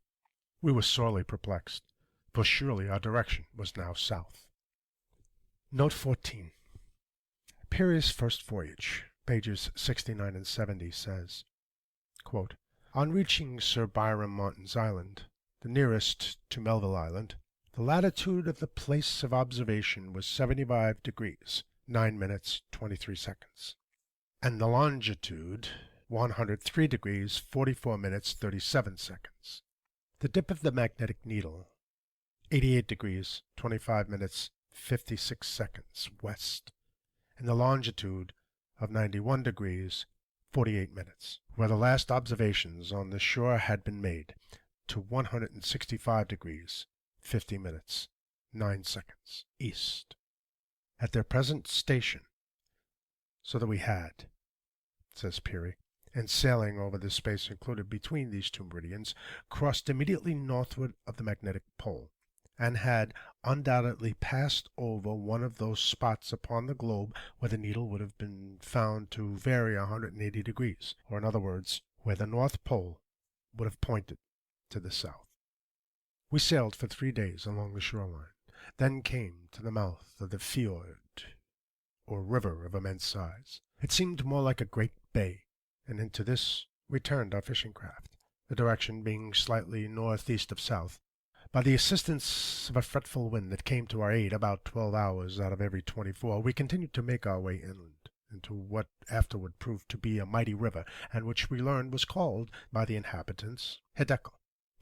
We were sorely perplexed, for surely our direction was now south. Note 14. Peary's First Voyage, pages 69 and 70, says, quote, "On reaching Sir Byram Martin's Island, the nearest to Melville Island, the latitude of the place of observation was 75 degrees, 9 minutes, 23 seconds, and the longitude 103 degrees, 44 minutes, 37 seconds. The dip of the magnetic needle, 88 degrees, 25 minutes, 56 seconds west, and the longitude of 91 degrees, 48 minutes, where the last observations on the shore had been made, to 165 degrees, 50 minutes, 9 seconds east. At their present station, so that we had," says Peary, "and sailing over the space included between these two meridians, crossed immediately northward of the magnetic pole, and had undoubtedly passed over one of those spots upon the globe where the needle would have been found to vary 180 degrees, or in other words, where the North Pole would have pointed to the south. We sailed for 3 days along the shoreline, then came to the mouth of the fjord, or river of immense size. It seemed more like a great bay, and into this we turned our fishing craft, the direction being slightly northeast of south. By the assistance of a fretful wind that came to our aid about 12 hours out of every 24, we continued to make our way inland, into what afterward proved to be a mighty river, and which we learned was called by the inhabitants Hideko.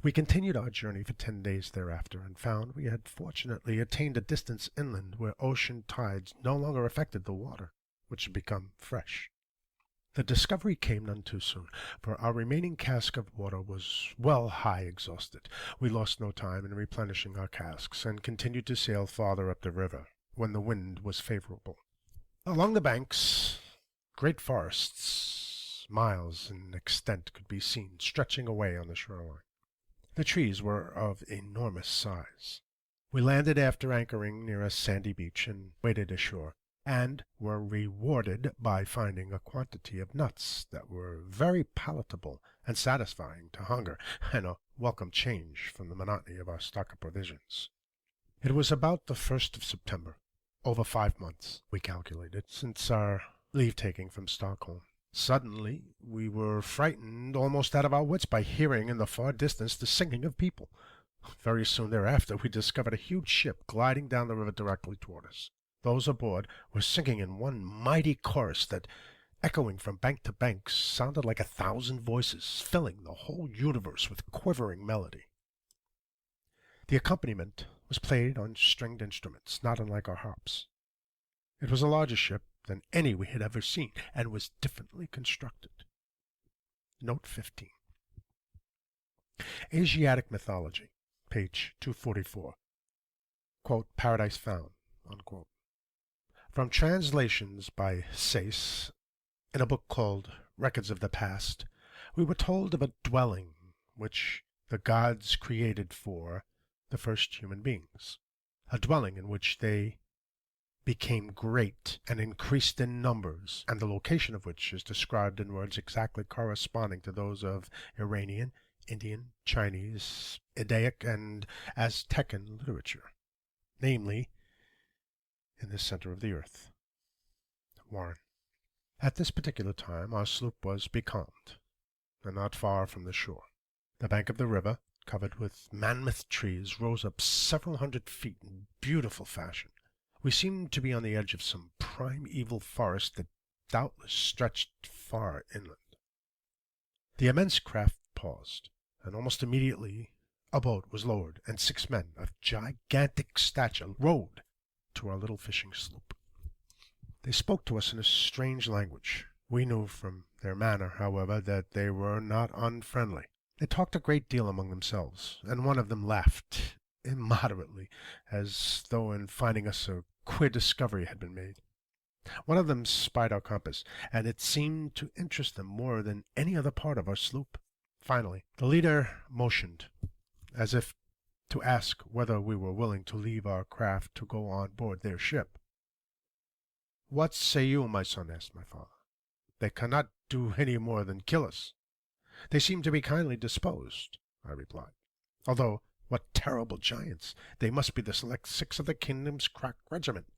We continued our journey for 10 days thereafter, and found we had fortunately attained a distance inland where ocean tides no longer affected the water, which had become fresh. The discovery came none too soon, for our remaining cask of water was well high exhausted. We lost no time in replenishing our casks, and continued to sail farther up the river, when the wind was favorable. Along the banks, great forests, miles in extent, could be seen, stretching away on the shoreline. The trees were of enormous size. We landed after anchoring near a sandy beach, and waded ashore, and were rewarded by finding a quantity of nuts that were very palatable and satisfying to hunger, and a welcome change from the monotony of our stock of provisions. It was about the 1st of September, over 5 months, we calculated, since our leave-taking from Stockholm. Suddenly we were frightened almost out of our wits by hearing in the far distance the singing of people. Very soon thereafter we discovered a huge ship gliding down the river directly toward us. Those aboard were singing in one mighty chorus that, echoing from bank to bank, sounded like 1,000 voices, filling the whole universe with quivering melody. The accompaniment was played on stringed instruments, not unlike our harps. It was a larger ship than any we had ever seen, and was differently constructed. Note 15. Asiatic Mythology, page 244. Quote, "Paradise Found," unquote. From translations by Sayce, in a book called Records of the Past, we were told of a dwelling which the gods created for the first human beings, a dwelling in which they became great and increased in numbers, and the location of which is described in words exactly corresponding to those of Iranian, Indian, Chinese, Eddaic, and Aztecan literature, namely, in the center of the earth. Warren. At this particular time our sloop was becalmed, and not far from the shore. The bank of the river, covered with mammoth trees, rose up several 100 feet in beautiful fashion. We seemed to be on the edge of some primeval forest that doubtless stretched far inland. The immense craft paused, and almost immediately a boat was lowered, and 6 men of gigantic stature rowed to our little fishing sloop. They spoke to us in a strange language. We knew from their manner, however, that they were not unfriendly. They talked a great deal among themselves, and one of them laughed immoderately, as though in finding us a queer discovery had been made. One of them spied our compass, and it seemed to interest them more than any other part of our sloop. Finally, the leader motioned, as if to ask whether we were willing to leave our craft to go on board their ship. "What say you, my son?" asked my father. "They cannot do any more than kill us." "They seem to be kindly disposed," I replied. "Although, what terrible giants! They must be the select 6 of the kingdom's crack regiment.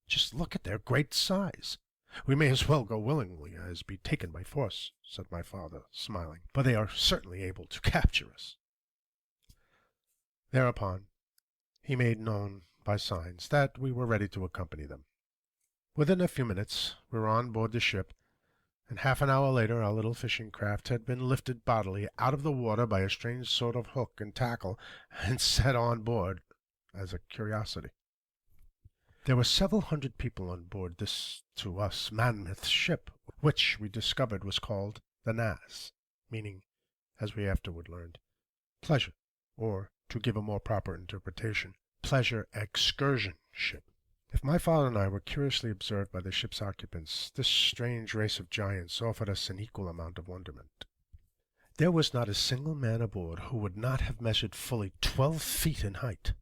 Just look at their great size." "We may as well go willingly as be taken by force," said my father, smiling. "But they are certainly able to capture us." Thereupon he made known by signs that we were ready to accompany them. Within a few minutes we were on board the ship, and half an hour later our little fishing craft had been lifted bodily out of the water by a strange sort of hook and tackle and set on board as a curiosity. There were several 100 people on board this, to us, mammoth ship, which we discovered was called the Naz, meaning, as we afterward learned, pleasure, or, to give a more proper interpretation, pleasure excursion ship. If my father and I were curiously observed by the ship's occupants, this strange race of giants offered us an equal amount of wonderment. There was not a single man aboard who would not have measured fully 12 feet in height.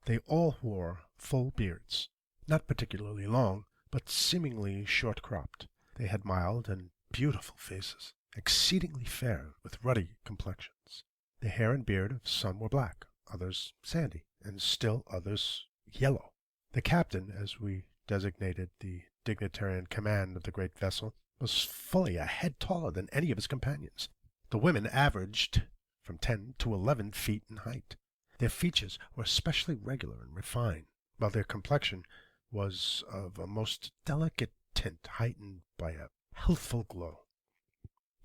They all wore full beards, not particularly long, but seemingly short-cropped. They had mild and beautiful faces, exceedingly fair, with ruddy complexions. The hair and beard of some were black, others sandy, and still others yellow. The captain, as we designated the dignitary in command of the great vessel, was fully a head taller than any of his companions. The women averaged from 10 to 11 feet in height. Their features were especially regular and refined, while their complexion was of a most delicate tint, heightened by a healthful glow.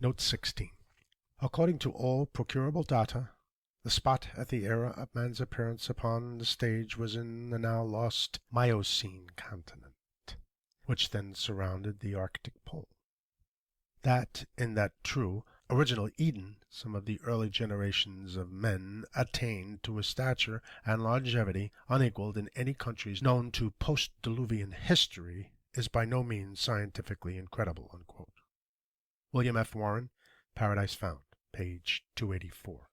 Note 16. According to all procurable data, the spot at the era of man's appearance upon the stage was in the now lost Miocene continent, which then surrounded the Arctic pole. That in that true, original Eden, some of the early generations of men attained to a stature and longevity unequaled in any countries known to post-Diluvian history, is by no means scientifically incredible. Unquote. William F. Warren, Paradise Found, page 284.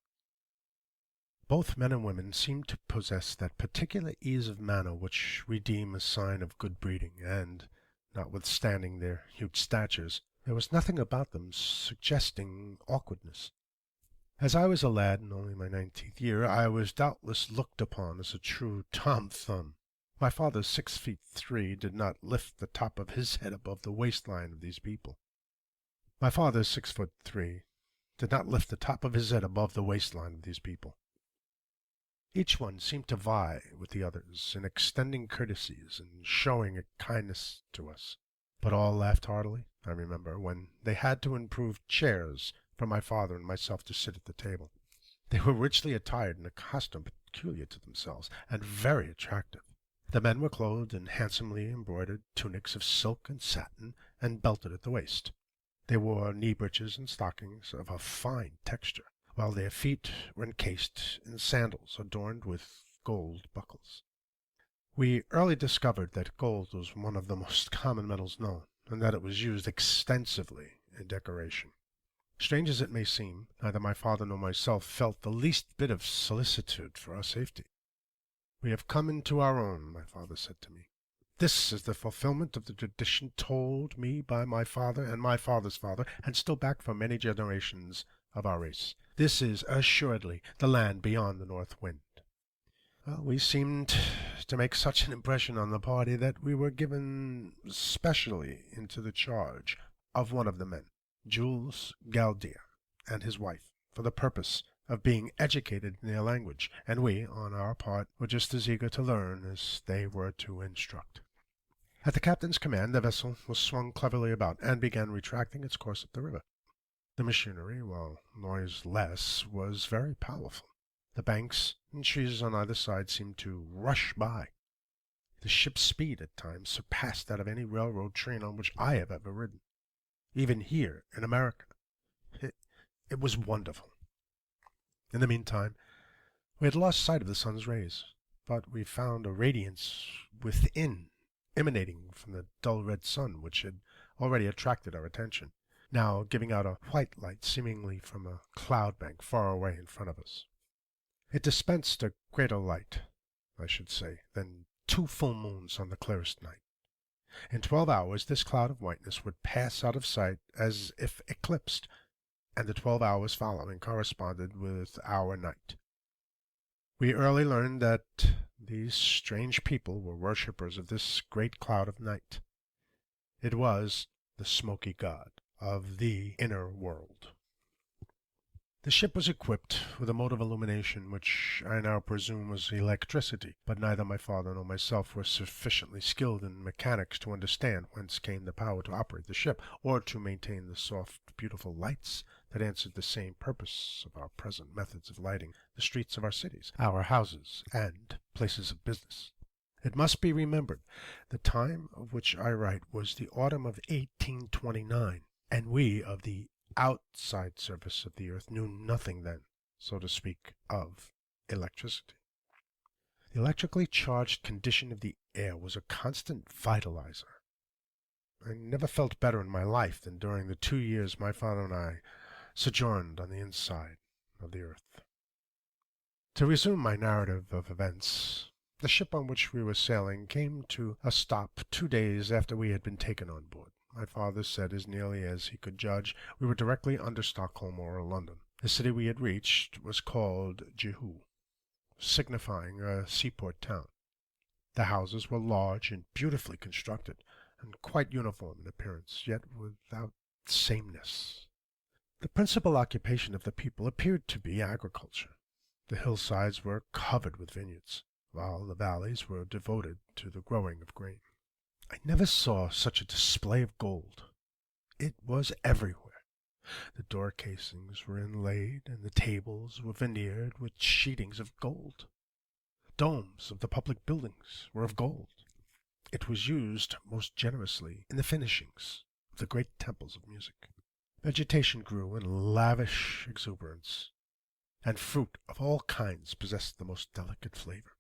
Both men and women seemed to possess that particular ease of manner which we deem a sign of good breeding, and, notwithstanding their huge statures, there was nothing about them suggesting awkwardness. As I was a lad in only my 19th year, I was doubtless looked upon as a true Tom Thumb. My father's 6'3" did not lift the top of his head above the waistline of these people. My father's 6'3" did not lift the top of his head above the waistline of these people. Each one seemed to vie with the others in extending courtesies and showing a kindness to us. But all laughed heartily, I remember, when they had to improve chairs for my father and myself to sit at the table. They were richly attired in a costume peculiar to themselves, and very attractive. The men were clothed in handsomely embroidered tunics of silk and satin, and belted at the waist. They wore knee breeches and stockings of a fine texture, while their feet were encased in sandals adorned with gold buckles. We early discovered that gold was one of the most common metals known, and that it was used extensively in decoration. Strange as it may seem, neither my father nor myself felt the least bit of solicitude for our safety. "We have come into our own," my father said to me. "This is the fulfillment of the tradition told me by my father and my father's father, and still back for many generations of our race. This is assuredly the land beyond the north wind." Well, we seemed to make such an impression on the party that we were given specially into the charge of one of the men, Jules Galdier, and his wife, for the purpose of being educated in their language, and we, on our part, were just as eager to learn as they were to instruct. At the captain's command, the vessel was swung cleverly about and began retracting its course up the river. The machinery, while noiseless, was very powerful. The banks and trees on either side seemed to rush by. The ship's speed at times surpassed that of any railroad train on which I have ever ridden. Even here, in America, it was wonderful. In the meantime, we had lost sight of the sun's rays, but we found a radiance within, emanating from the dull red sun which had already attracted our attention, now giving out a white light seemingly from a cloud bank far away in front of us. It dispensed a greater light, I should say, than 2 full moons on the clearest night. In 12 hours this cloud of whiteness would pass out of sight as if eclipsed, and the 12 hours following corresponded with our night. We early learned that these strange people were worshippers of this great cloud of night. It was the Smoky God of the inner world. The ship was equipped with a mode of illumination which I now presume was electricity, but neither my father nor myself were sufficiently skilled in mechanics to understand whence came the power to operate the ship, or to maintain the soft, beautiful lights that answered the same purpose of our present methods of lighting the streets of our cities, our houses, and places of business. It must be remembered, the time of which I write was the autumn of 1829, and we of the outside surface of the earth knew nothing then, so to speak, of electricity. The electrically charged condition of the air was a constant vitalizer. I never felt better in my life than during the 2 years my father and I sojourned on the inside of the earth. To resume my narrative of events, the ship on which we were sailing came to a stop 2 days after we had been taken on board. My father said, as nearly as he could judge, we were directly under Stockholm or London. The city we had reached was called Jehu, signifying a seaport town. The houses were large and beautifully constructed, and quite uniform in appearance, yet without sameness. The principal occupation of the people appeared to be agriculture. The hillsides were covered with vineyards, while the valleys were devoted to the growing of grain. I never saw such a display of gold. It was everywhere. The door casings were inlaid, and the tables were veneered with sheetings of gold. Domes of the public buildings were of gold. It was used most generously in the finishings of the great temples of music. Vegetation grew in lavish exuberance, and fruit of all kinds possessed the most delicate flavor.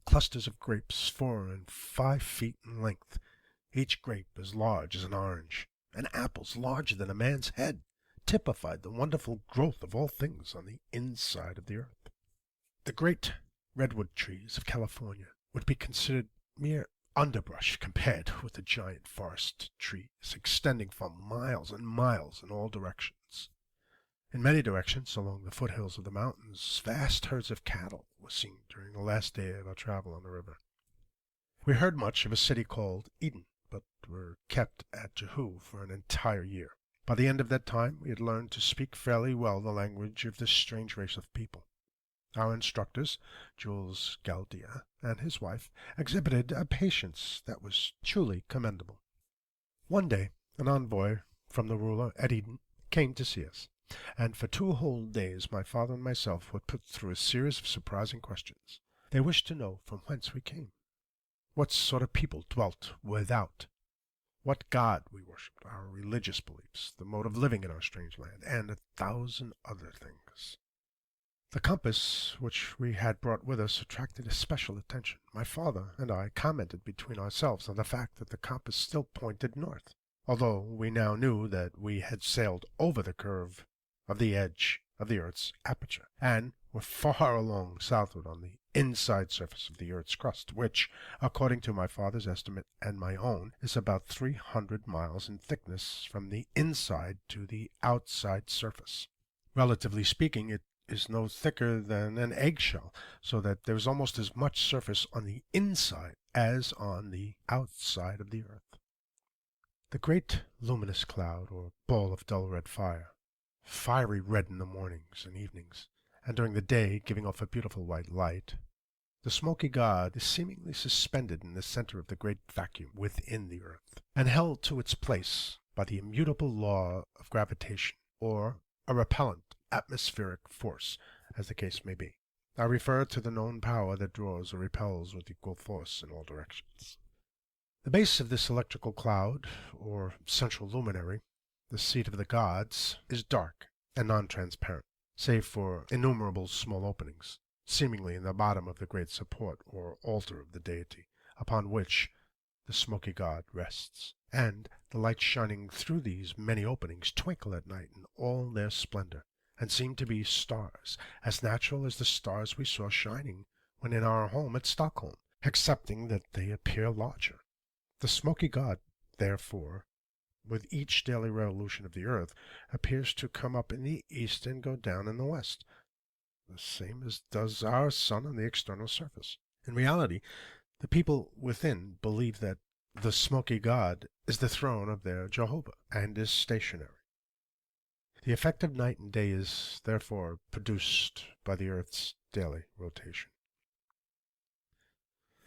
Clusters of grapes 4 and 5 feet in length, each grape as large as an orange, and apples larger than a man's head, typified the wonderful growth of all things on the inside of the earth. The great redwood trees of California would be considered mere underbrush compared with the giant forest trees extending for miles and miles in all directions. In many directions along the foothills of the mountains, vast herds of cattle were seen during the last day of our travel on the river. We heard much of a city called Eden, but were kept at Jehu for an entire year. By the end of that time, we had learned to speak fairly well the language of this strange race of people. Our instructors, Jules Galdier and his wife, exhibited a patience that was truly commendable. One day, an envoy from the ruler at Eden came to see us, and for 2 whole days my father and myself were put through a series of surprising questions. They wished to know from whence we came, what sort of people dwelt without, what god we worshipped, our religious beliefs, the mode of living in our strange land, and 1,000 other things. The compass which we had brought with us attracted especial attention. My father and I commented between ourselves on the fact that the compass still pointed north, although we now knew that we had sailed over the curve of the edge of the Earth's aperture, and were far along southward on the inside surface of the Earth's crust, which, according to my father's estimate and my own, is about 300 miles in thickness from the inside to the outside surface. Relatively speaking, it is no thicker than an eggshell, so that there is almost as much surface on the inside as on the outside of the earth. The great luminous cloud, or ball of dull red fire, fiery red in the mornings and evenings, and during the day giving off a beautiful white light, the Smoky God is seemingly suspended in the center of the great vacuum within the earth, and held to its place by the immutable law of gravitation, or a repellent atmospheric force, as the case may be. I refer to the known power that draws or repels with equal force in all directions. The base of this electrical cloud, or central luminary, the seat of the gods, is dark and non-transparent, save for innumerable small openings, seemingly in the bottom of the great support or altar of the deity, upon which the Smoky God rests, and the lights shining through these many openings twinkle at night in all their splendor, and seem to be stars, as natural as the stars we saw shining when in our home at Stockholm, excepting that they appear larger. The Smoky God, therefore, with each daily revolution of the earth, appears to come up in the east and go down in the west, the same as does our sun on the external surface. In reality, the people within believe that the Smoky God is the throne of their Jehovah, and is stationary. The effect of night and day is, therefore, produced by the earth's daily rotation.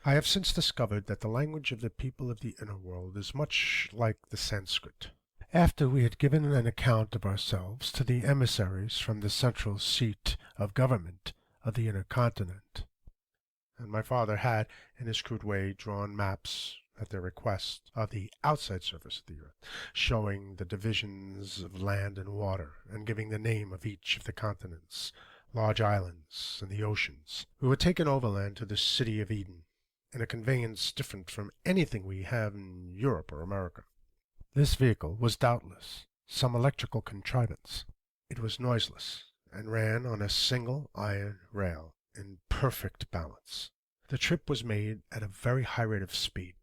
I have since discovered that the language of the people of the inner world is much like the Sanskrit. After we had given an account of ourselves to the emissaries from the central seat of government of the inner continent, and my father had, in his crude way, drawn maps, at their request, of the outside surface of the earth, showing the divisions of land and water, and giving the name of each of the continents, large islands, and the oceans, we were taken overland to the city of Eden, in a conveyance different from anything we have in Europe or America. This vehicle was doubtless some electrical contrivance. It was noiseless, and ran on a single iron rail, in perfect balance. The trip was made at a very high rate of speed.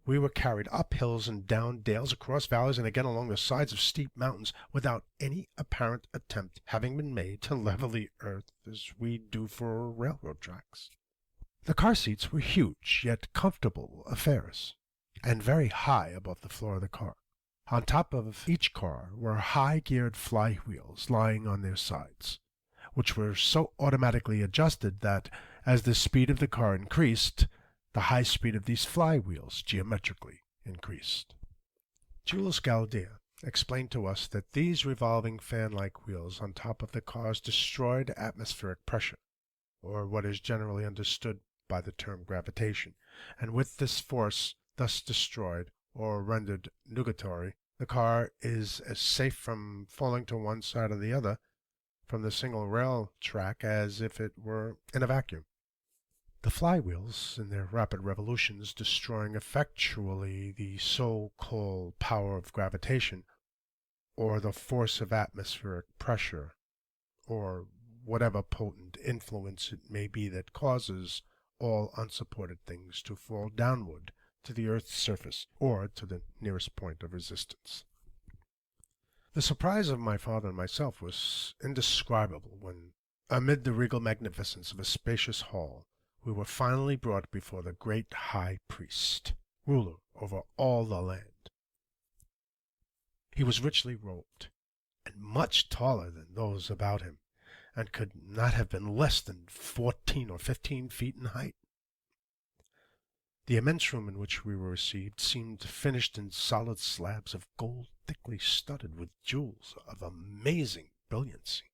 We were carried up hills and down dales, across valleys, and again along the sides of steep mountains, without any apparent attempt having been made to level the earth as we do for railroad tracks. The car seats were huge, yet comfortable affairs, and very high above the floor of the car. On top of each car were high-geared flywheels lying on their sides, which were so automatically adjusted that, as the speed of the car increased, the high speed of these flywheels geometrically increased. Jules Galdier explained to us that these revolving fan-like wheels on top of the cars destroyed atmospheric pressure, or what is generally understood by the term gravitation, and with this force thus destroyed or rendered nugatory, the car is as safe from falling to one side or the other from the single rail track as if it were in a vacuum. The flywheels, in their rapid revolutions, destroying effectually the so-called power of gravitation, or the force of atmospheric pressure, or whatever potent influence it may be that causes all unsupported things to fall downward to the earth's surface, or to the nearest point of resistance. The surprise of my father and myself was indescribable when, amid the regal magnificence of a spacious hall, we were finally brought before the great high priest, ruler over all the land. He was richly robed, and much taller than those about him, and could not have been less than 14 or 15 feet in height. The immense room in which we were received seemed finished in solid slabs of gold thickly studded with jewels of amazing brilliancy.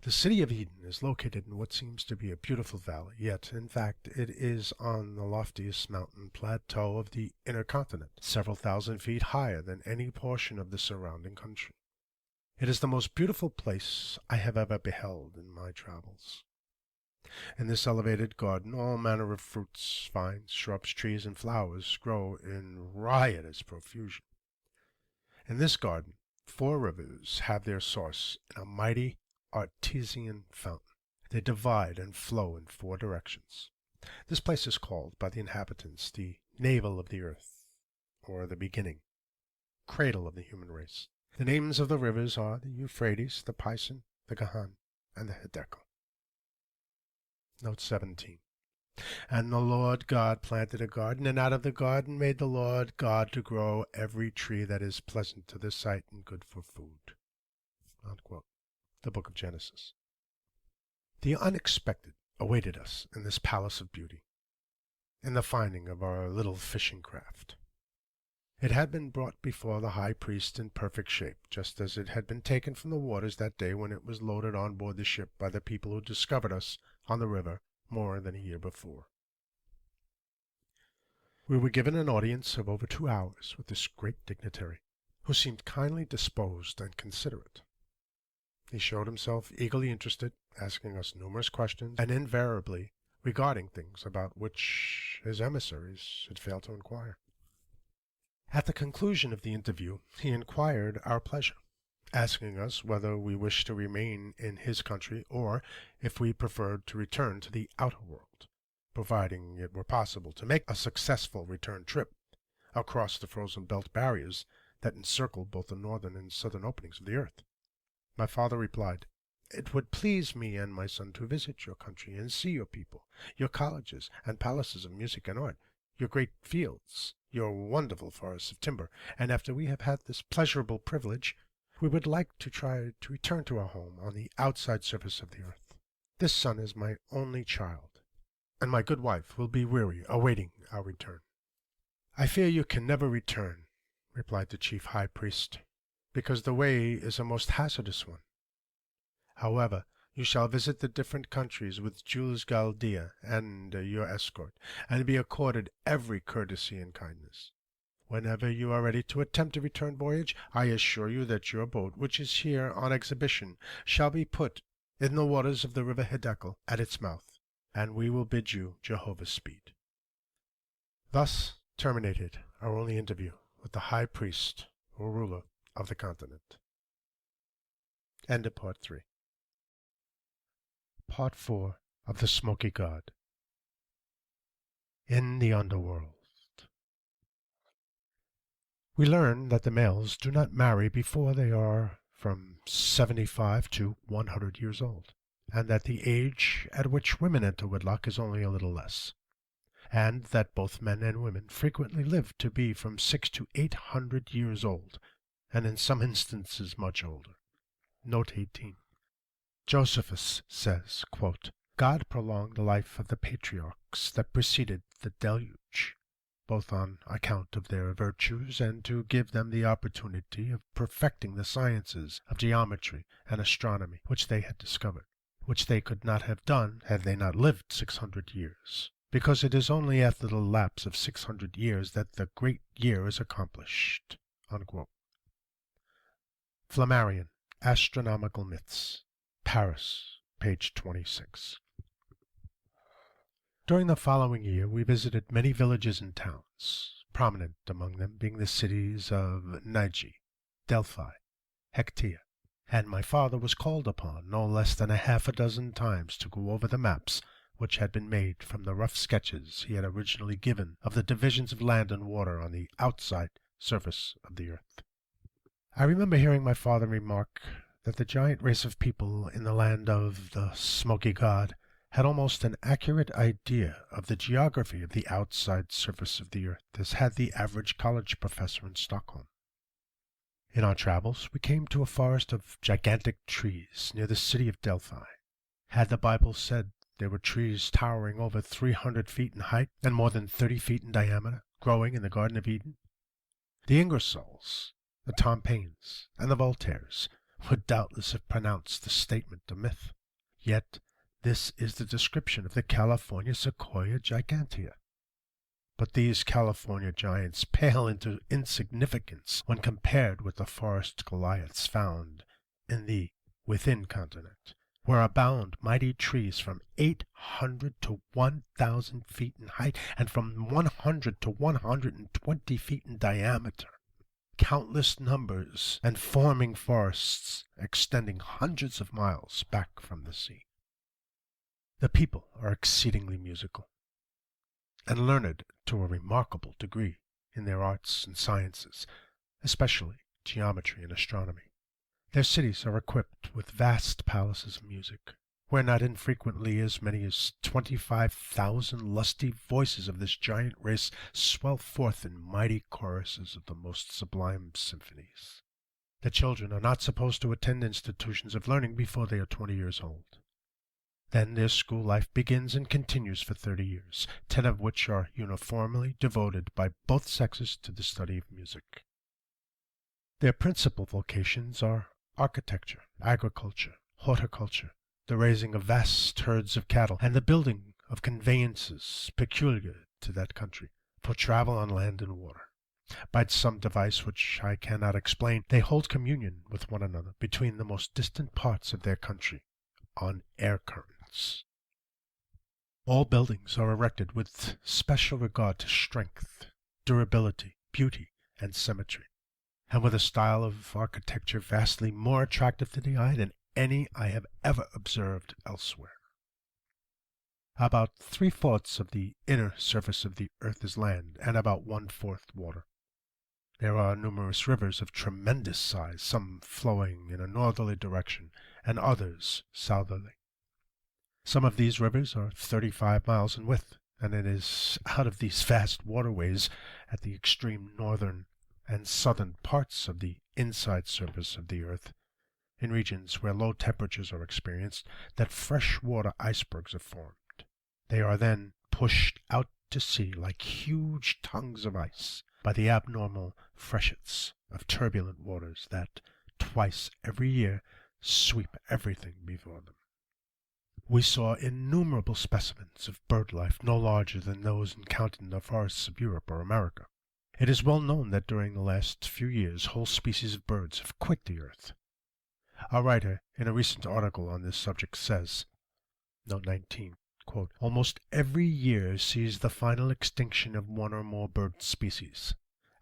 The city of Eden is located in what seems to be a beautiful valley, yet, in fact, it is on the loftiest mountain plateau of the inner continent, several thousand feet higher than any portion of the surrounding country. It is the most beautiful place I have ever beheld in my travels. In this elevated garden all manner of fruits, vines, shrubs, trees, and flowers grow in riotous profusion. In this garden 4 rivers have their source in a mighty artesian fountain. They divide and flow in 4 directions. This place is called by the inhabitants the navel of the earth, or the beginning, cradle of the human race. The names of the rivers are the Euphrates, the Pison, the Gahan, and the Hiddekel. Note 17. And the Lord God planted a garden, and out of the garden made the Lord God to grow every tree that is pleasant to the sight and good for food. Unquote. The Book of Genesis. The unexpected awaited us in this palace of beauty, in the finding of our little fishing craft. It had been brought before the high priest in perfect shape, just as it had been taken from the waters that day when it was loaded on board the ship by the people who discovered us on the river more than a year before. We were given an audience of over 2 hours with this great dignitary, who seemed kindly disposed and considerate. He showed himself eagerly interested, asking us numerous questions, and invariably regarding things about which his emissaries had failed to inquire. At the conclusion of the interview, he inquired our pleasure, asking us whether we wished to remain in his country or if we preferred to return to the outer world, providing it were possible to make a successful return trip across the frozen belt barriers that encircled both the northern and southern openings of the earth. My father replied, "It would please me and my son to visit your country and see your people, your colleges and palaces of music and art, your great fields, your wonderful forests of timber, and after we have had this pleasurable privilege, we would like to try to return to our home on the outside surface of the earth. This son is my only child, and my good wife will be weary awaiting our return." "I fear you can never return," replied the chief high priest, "because the way is a most hazardous one. However, you shall visit the different countries with Jules Galdea and your escort, and be accorded every courtesy and kindness. Whenever you are ready to attempt a return voyage, I assure you that your boat, which is here on exhibition, shall be put in the waters of the river Hiddekel at its mouth, and we will bid you Jehovah's speed." Thus terminated our only interview with the high priest or ruler of the continent. End of Part 3. Part 4 of The Smoky God. In the Underworld. We learn that the males do not marry before they are from 75 to 100 years old, and that the age at which women enter wedlock is only a little less, and that both men and women frequently live to be from 600 to 800 years old, and in some instances much older. Note 18. Josephus says, quote, "God prolonged the life of the patriarchs that preceded the deluge, both on account of their virtues and to give them the opportunity of perfecting the sciences of geometry and astronomy which they had discovered, which they could not have done had they not lived 600 years, because it is only after the lapse of 600 years that the great year is accomplished." Unquote. Flammarion, Astronomical Myths, Paris, page 26. During the following year we visited many villages and towns, prominent among them being the cities of Niji, Delphi, Hectea, and my father was called upon no less than 6 times to go over the maps which had been made from the rough sketches he had originally given of the divisions of land and water on the outside surface of the earth. I remember hearing my father remark that the giant race of people in the land of the Smoky God had almost an accurate idea of the geography of the outside surface of the earth, as had the average college professor in Stockholm. In our travels we came to a forest of gigantic trees near the city of Delphi. Had the Bible said there were trees towering over 300 feet in height and more than 30 feet in diameter, growing in the Garden of Eden? The Ingersolls, the Tom Paines, and the Voltaires would doubtless have pronounced the statement a myth. Yet this is the description of the California Sequoia gigantea. But these California giants pale into insignificance when compared with the forest Goliaths found in the within continent, where abound mighty trees from 800 to 1,000 feet in height and from 100 to 120 feet in diameter. Countless numbers and forming forests extending hundreds of miles back from the sea. The people are exceedingly musical, and learned to a remarkable degree in their arts and sciences, especially geometry and astronomy. Their cities are equipped with vast palaces of music, where not infrequently as many as 25,000 lusty voices of this giant race swell forth in mighty choruses of the most sublime symphonies. The children are not supposed to attend institutions of learning before they are 20 years old. Then their school life begins and continues for 30 years, 10 of which are uniformly devoted by both sexes to the study of music. Their principal vocations are architecture, agriculture, horticulture, the raising of vast herds of cattle, and the building of conveyances peculiar to that country, for travel on land and water. By some device which I cannot explain, they hold communion with one another between the most distant parts of their country, on air currents. All buildings are erected with special regard to strength, durability, beauty, and symmetry, and with a style of architecture vastly more attractive to the eye than any I have ever observed elsewhere. About 3/4 of the inner surface of the earth is land, and about 1/4 water. There are numerous rivers of tremendous size, some flowing in a northerly direction, and others southerly. Some of these rivers are 35 miles in width, and it is out of these vast waterways, at the extreme northern and southern parts of the inside surface of the earth, in regions where low temperatures are experienced, that fresh-water icebergs are formed. They are then pushed out to sea like huge tongues of ice by the abnormal freshets of turbulent waters that, twice every year, sweep everything before them. We saw innumerable specimens of bird life no larger than those encountered in the forests of Europe or America. It is well known that during the last few years whole species of birds have quit the earth. A writer in a recent article on this subject says, Note 19, quote, "Almost every year sees the final extinction of one or more bird species.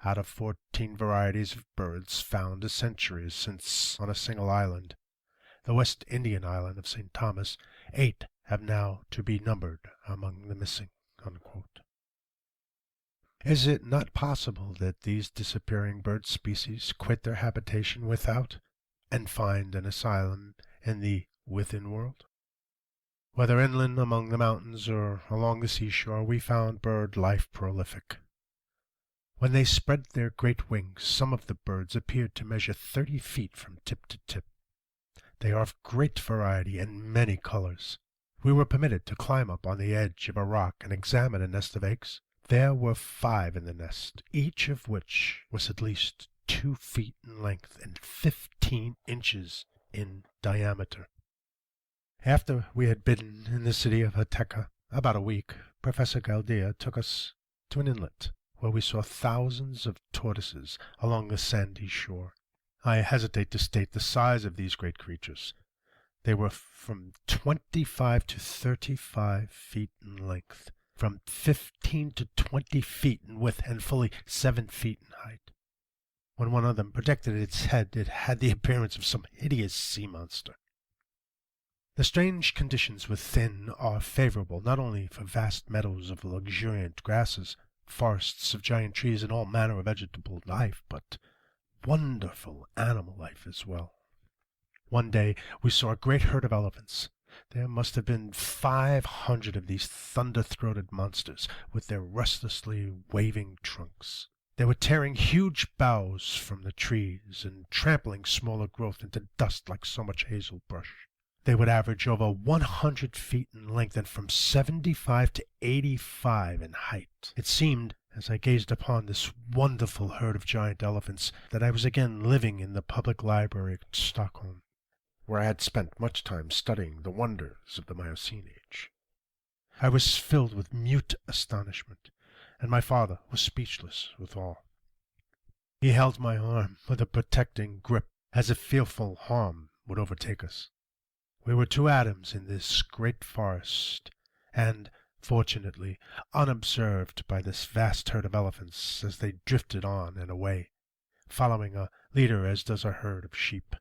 Out of 14 varieties of birds found a century since on a single island, the West Indian island of St. Thomas, 8 have now to be numbered among the missing." Unquote. Is it not possible that these disappearing bird species quit their habitation without, and find an asylum in the within world? Whether inland among the mountains or along the seashore, we found bird life prolific. When they spread their great wings, some of the birds appeared to measure 30 feet from tip to tip. They are of great variety and many colors. We were permitted to climb up on the edge of a rock and examine a nest of eggs. There were 5 in the nest, each of which was at least 2 feet in length and 15 inches in diameter. After we had been in the city of Hateca about a week, Professor Galdea took us to an inlet, where we saw thousands of tortoises along the sandy shore. I hesitate to state the size of these great creatures. They were from 25 to 35 feet in length, from 15 to 20 feet in width, and fully 7 feet in height. When one of them protected its head, it had the appearance of some hideous sea monster. The strange conditions within are favorable not only for vast meadows of luxuriant grasses, forests of giant trees, and all manner of vegetable life, but wonderful animal life as well. One day we saw a great herd of elephants. There must have been 500 of these thunder-throated monsters, with their restlessly waving trunks. They were tearing huge boughs from the trees and trampling smaller growth into dust like so much hazel brush. They would average over 100 feet in length and from 75 to 85 in height. It seemed, as I gazed upon this wonderful herd of giant elephants, that I was again living in the public library at Stockholm, where I had spent much time studying the wonders of the Miocene age. I was filled with mute astonishment, and my father was speechless with awe. He held my arm with a protecting grip, as if fearful harm would overtake us. We were 2 atoms in this great forest, and, fortunately, unobserved by this vast herd of elephants as they drifted on and away, following a leader as does a herd of sheep.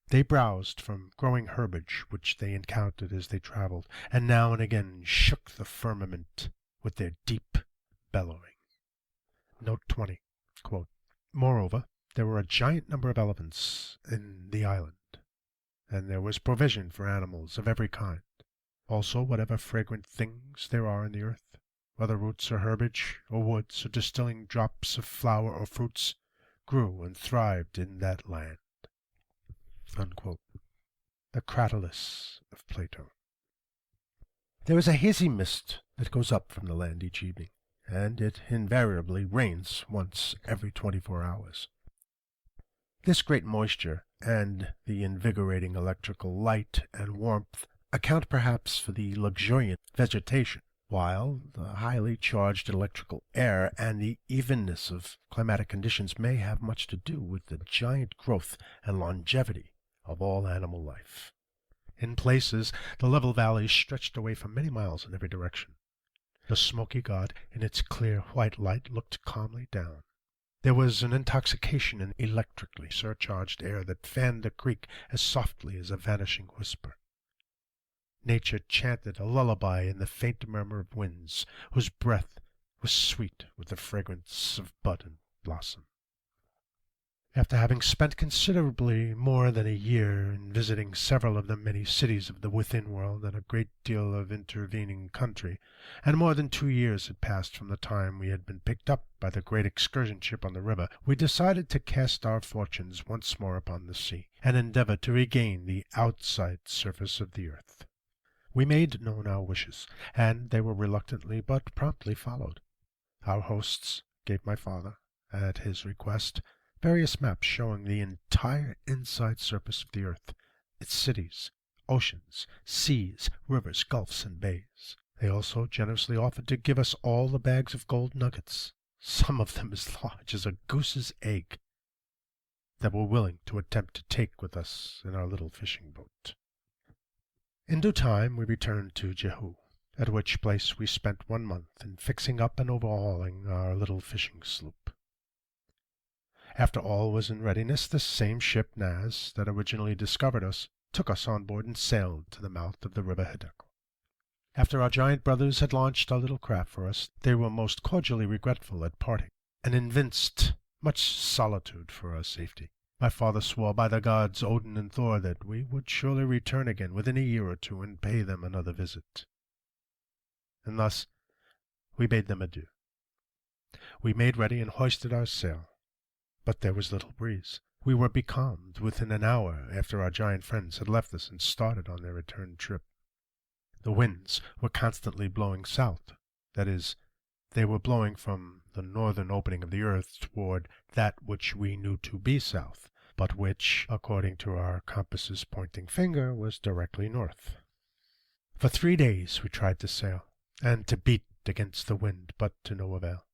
They browsed from growing herbage which they encountered as they traveled, and now and again shook the firmament with their deep bellowing. Note 20, quote, "Moreover, there were a giant number of elephants in the island, and there was provision for animals of every kind. Also whatever fragrant things there are in the earth, whether roots or herbage, or woods, or distilling drops of flower or fruits, grew and thrived in that land. Unquote. The Cratylus of Plato. There is a hazy mist that goes up from the land each evening, and it invariably rains once every 24 hours. This great moisture and the invigorating electrical light and warmth account perhaps for the luxuriant vegetation, while the highly charged electrical air and the evenness of climatic conditions may have much to do with the giant growth and longevity of all animal life. In places, the level valleys stretched away for many miles in every direction. The Smoky God, in its clear white light, looked calmly down. There was an intoxication in electrically surcharged air that fanned the creek as softly as a vanishing whisper. Nature chanted a lullaby in the faint murmur of winds, whose breath was sweet with the fragrance of bud and blossom. After having spent considerably more than a year in visiting several of the many cities of the within world and a great deal of intervening country, and more than 2 years had passed from the time we had been picked up by the great excursion ship on the river, we decided to cast our fortunes once more upon the sea, and endeavor to regain the outside surface of the earth. We made known our wishes, and they were reluctantly but promptly followed. Our hosts gave my father, at his request, various maps showing the entire inside surface of the earth, its cities, oceans, seas, rivers, gulfs, and bays. They also generously offered to give us all the bags of gold nuggets, some of them as large as a goose's egg, that were willing to attempt to take with us in our little fishing boat. In due time we returned to Jehu, at which place we spent 1 month in fixing up and overhauling our little fishing sloop. After all was in readiness, the same ship Naz that originally discovered us took us on board and sailed to the mouth of the river Hiddekel. After our giant brothers had launched our little craft for us, they were most cordially regretful at parting, and evinced much solicitude for our safety. My father swore by the gods Odin and Thor that we would surely return again within a year or 2 and pay them another visit. And thus we bade them adieu. We made ready and hoisted our sail. But there was little breeze. We were becalmed within an hour after our giant friends had left us and started on their return trip. The winds were constantly blowing south. That is, they were blowing from the northern opening of the earth toward that which we knew to be south, but which, according to our compass's pointing finger, was directly north. For 3 days we tried to sail, and to beat against the wind, but to no avail.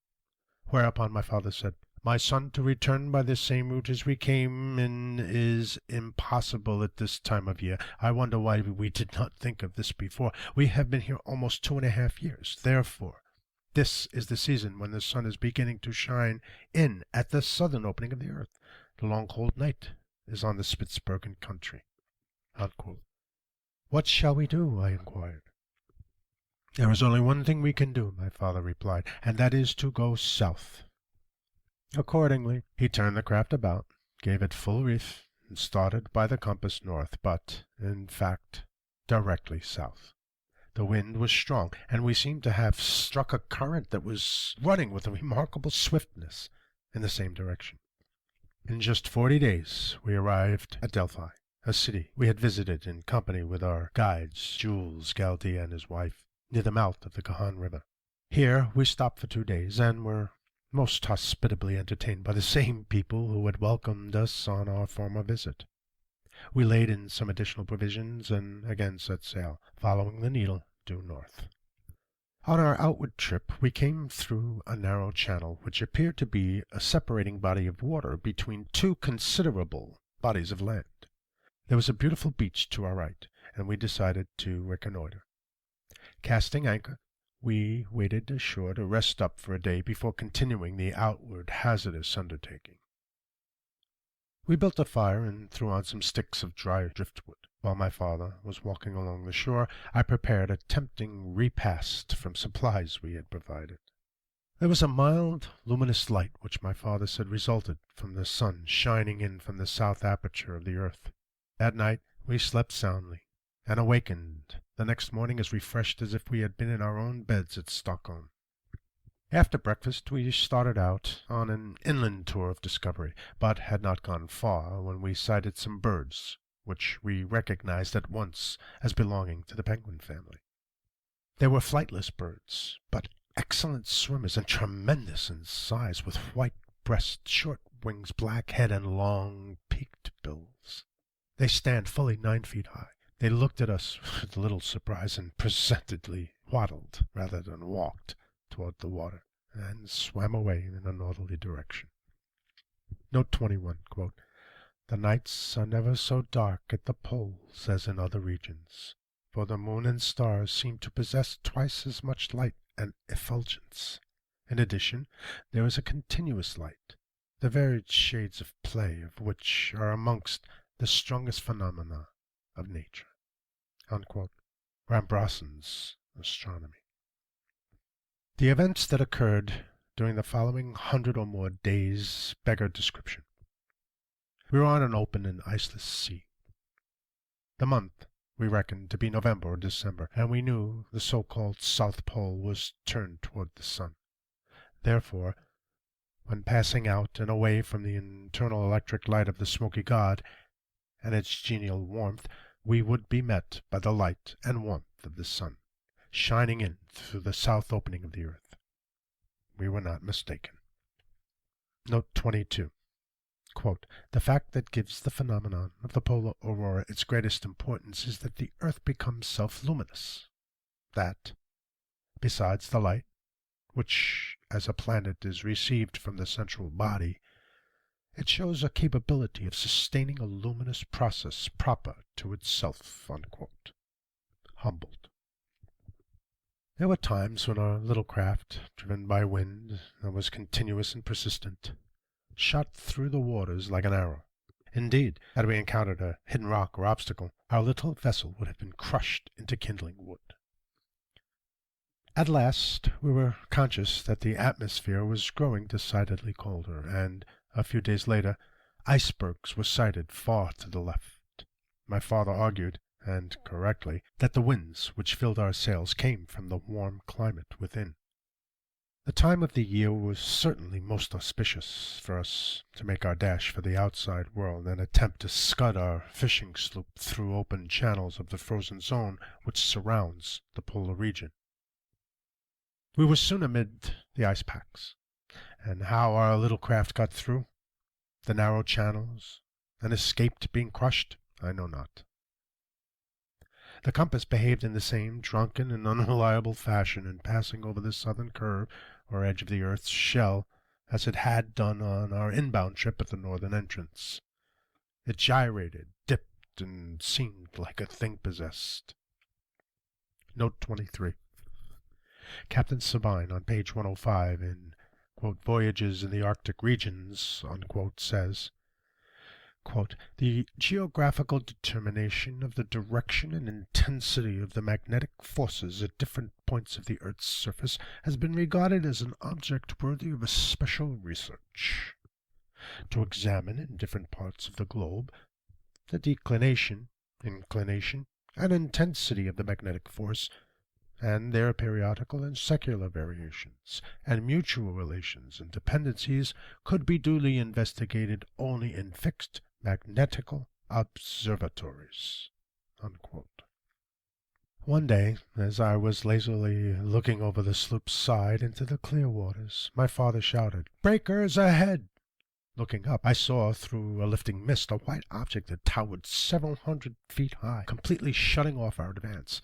Whereupon my father said, "My son, to return by the same route as we came in is impossible at this time of year. I wonder why we did not think of this before. We have been here almost 2.5 years. Therefore, this is the season when the sun is beginning to shine in at the southern opening of the earth. The long cold night is on the Spitzbergen country." Unquote. "What shall we do?" I inquired. "There is only one thing we can do," my father replied, "and that is to go south." Accordingly, he turned the craft about, gave it full reef, and started by the compass north, but, in fact, directly south. The wind was strong, and we seemed to have struck a current that was running with a remarkable swiftness in the same direction. In just 40 days we arrived at Delphi, a city we had visited in company with our guides, Jules Galdi and his wife, near the mouth of the Gahan River. Here we stopped for 2 days, and were most hospitably entertained by the same people who had welcomed us on our former visit. We laid in some additional provisions, and again set sail, following the needle due north. On our outward trip we came through a narrow channel, which appeared to be a separating body of water between 2 considerable bodies of land. There was a beautiful beach to our right, and we decided to reconnoiter. Casting anchor, we waded ashore to rest up for a day before continuing the outward hazardous undertaking. We built a fire and threw on some sticks of dry driftwood. While my father was walking along the shore, I prepared a tempting repast from supplies we had provided. There was a mild, luminous light which my father said resulted from the sun shining in from the south aperture of the earth. That night We slept soundly, and awakened the next morning as refreshed as if we had been in our own beds at Stockholm. After breakfast we started out on an inland tour of discovery, but had not gone far when we sighted some birds, which we recognized at once as belonging to the penguin family. They were flightless birds, but excellent swimmers and tremendous in size, with white breast, short wings, black head, and long, peaked bills. They stand fully 9 feet high. They looked at us with little surprise and presentedly waddled, rather than walked, toward the water, and swam away in a northerly direction. Note 21, quote, "The nights are never so dark at the poles as in other regions, for the moon and stars seem to possess twice as much light and effulgence. In addition, there is a continuous light, the varied shades of play of which are amongst the strongest phenomena of nature." Unquote. Rambrassen's Astronomy. The events that occurred during the following 100 or more days beggar description. We were on an open and iceless sea. The month we reckoned to be November or December, and we knew the so-called South Pole was turned toward the sun. Therefore, when passing out and away from the internal electric light of the Smoky God and its genial warmth, we would be met by the light and warmth of the sun, shining in through the south opening of the earth. We were not mistaken. Note 22. Quote, "The fact that gives the phenomenon of the polar aurora its greatest importance is that the earth becomes self-luminous. That, besides the light, which as a planet is received from the central body, it shows a capability of sustaining a luminous process proper to itself." Unquote. Humboldt. There were times when our little craft, driven by wind that was continuous and persistent, shot through the waters like an arrow. Indeed, had we encountered a hidden rock or obstacle, our little vessel would have been crushed into kindling wood. At last we were conscious that the atmosphere was growing decidedly colder, and a few days later icebergs were sighted far to the left. My father argued, and correctly, that the winds which filled our sails came from the warm climate within. The time of the year was certainly most auspicious for us to make our dash for the outside world and attempt to scud our fishing sloop through open channels of the frozen zone which surrounds the polar region. We were soon amid the ice packs, and how our little craft got through the narrow channels and escaped being crushed, I know not. The compass behaved in the same drunken and unreliable fashion in passing over the southern curve or edge of the earth's shell as it had done on our inbound trip at the northern entrance. It gyrated, dipped, and seemed like a thing possessed. Note 23. Captain Sabine, on page 105, in quote, "Voyages in the Arctic Regions," unquote, says, quote, "The geographical determination of the direction and intensity of the magnetic forces at different points of the Earth's surface has been regarded as an object worthy of especial research. To examine in different parts of the globe the declination, inclination, and intensity of the magnetic force, and their periodical and secular variations, and mutual relations and dependencies could be duly investigated only in fixed magnetical observatories." Unquote. One day, as I was lazily looking over the sloop's side into the clear waters, my father shouted, "Breakers ahead!" Looking up, I saw through a lifting mist a white object that towered several hundred feet high, completely shutting off our advance.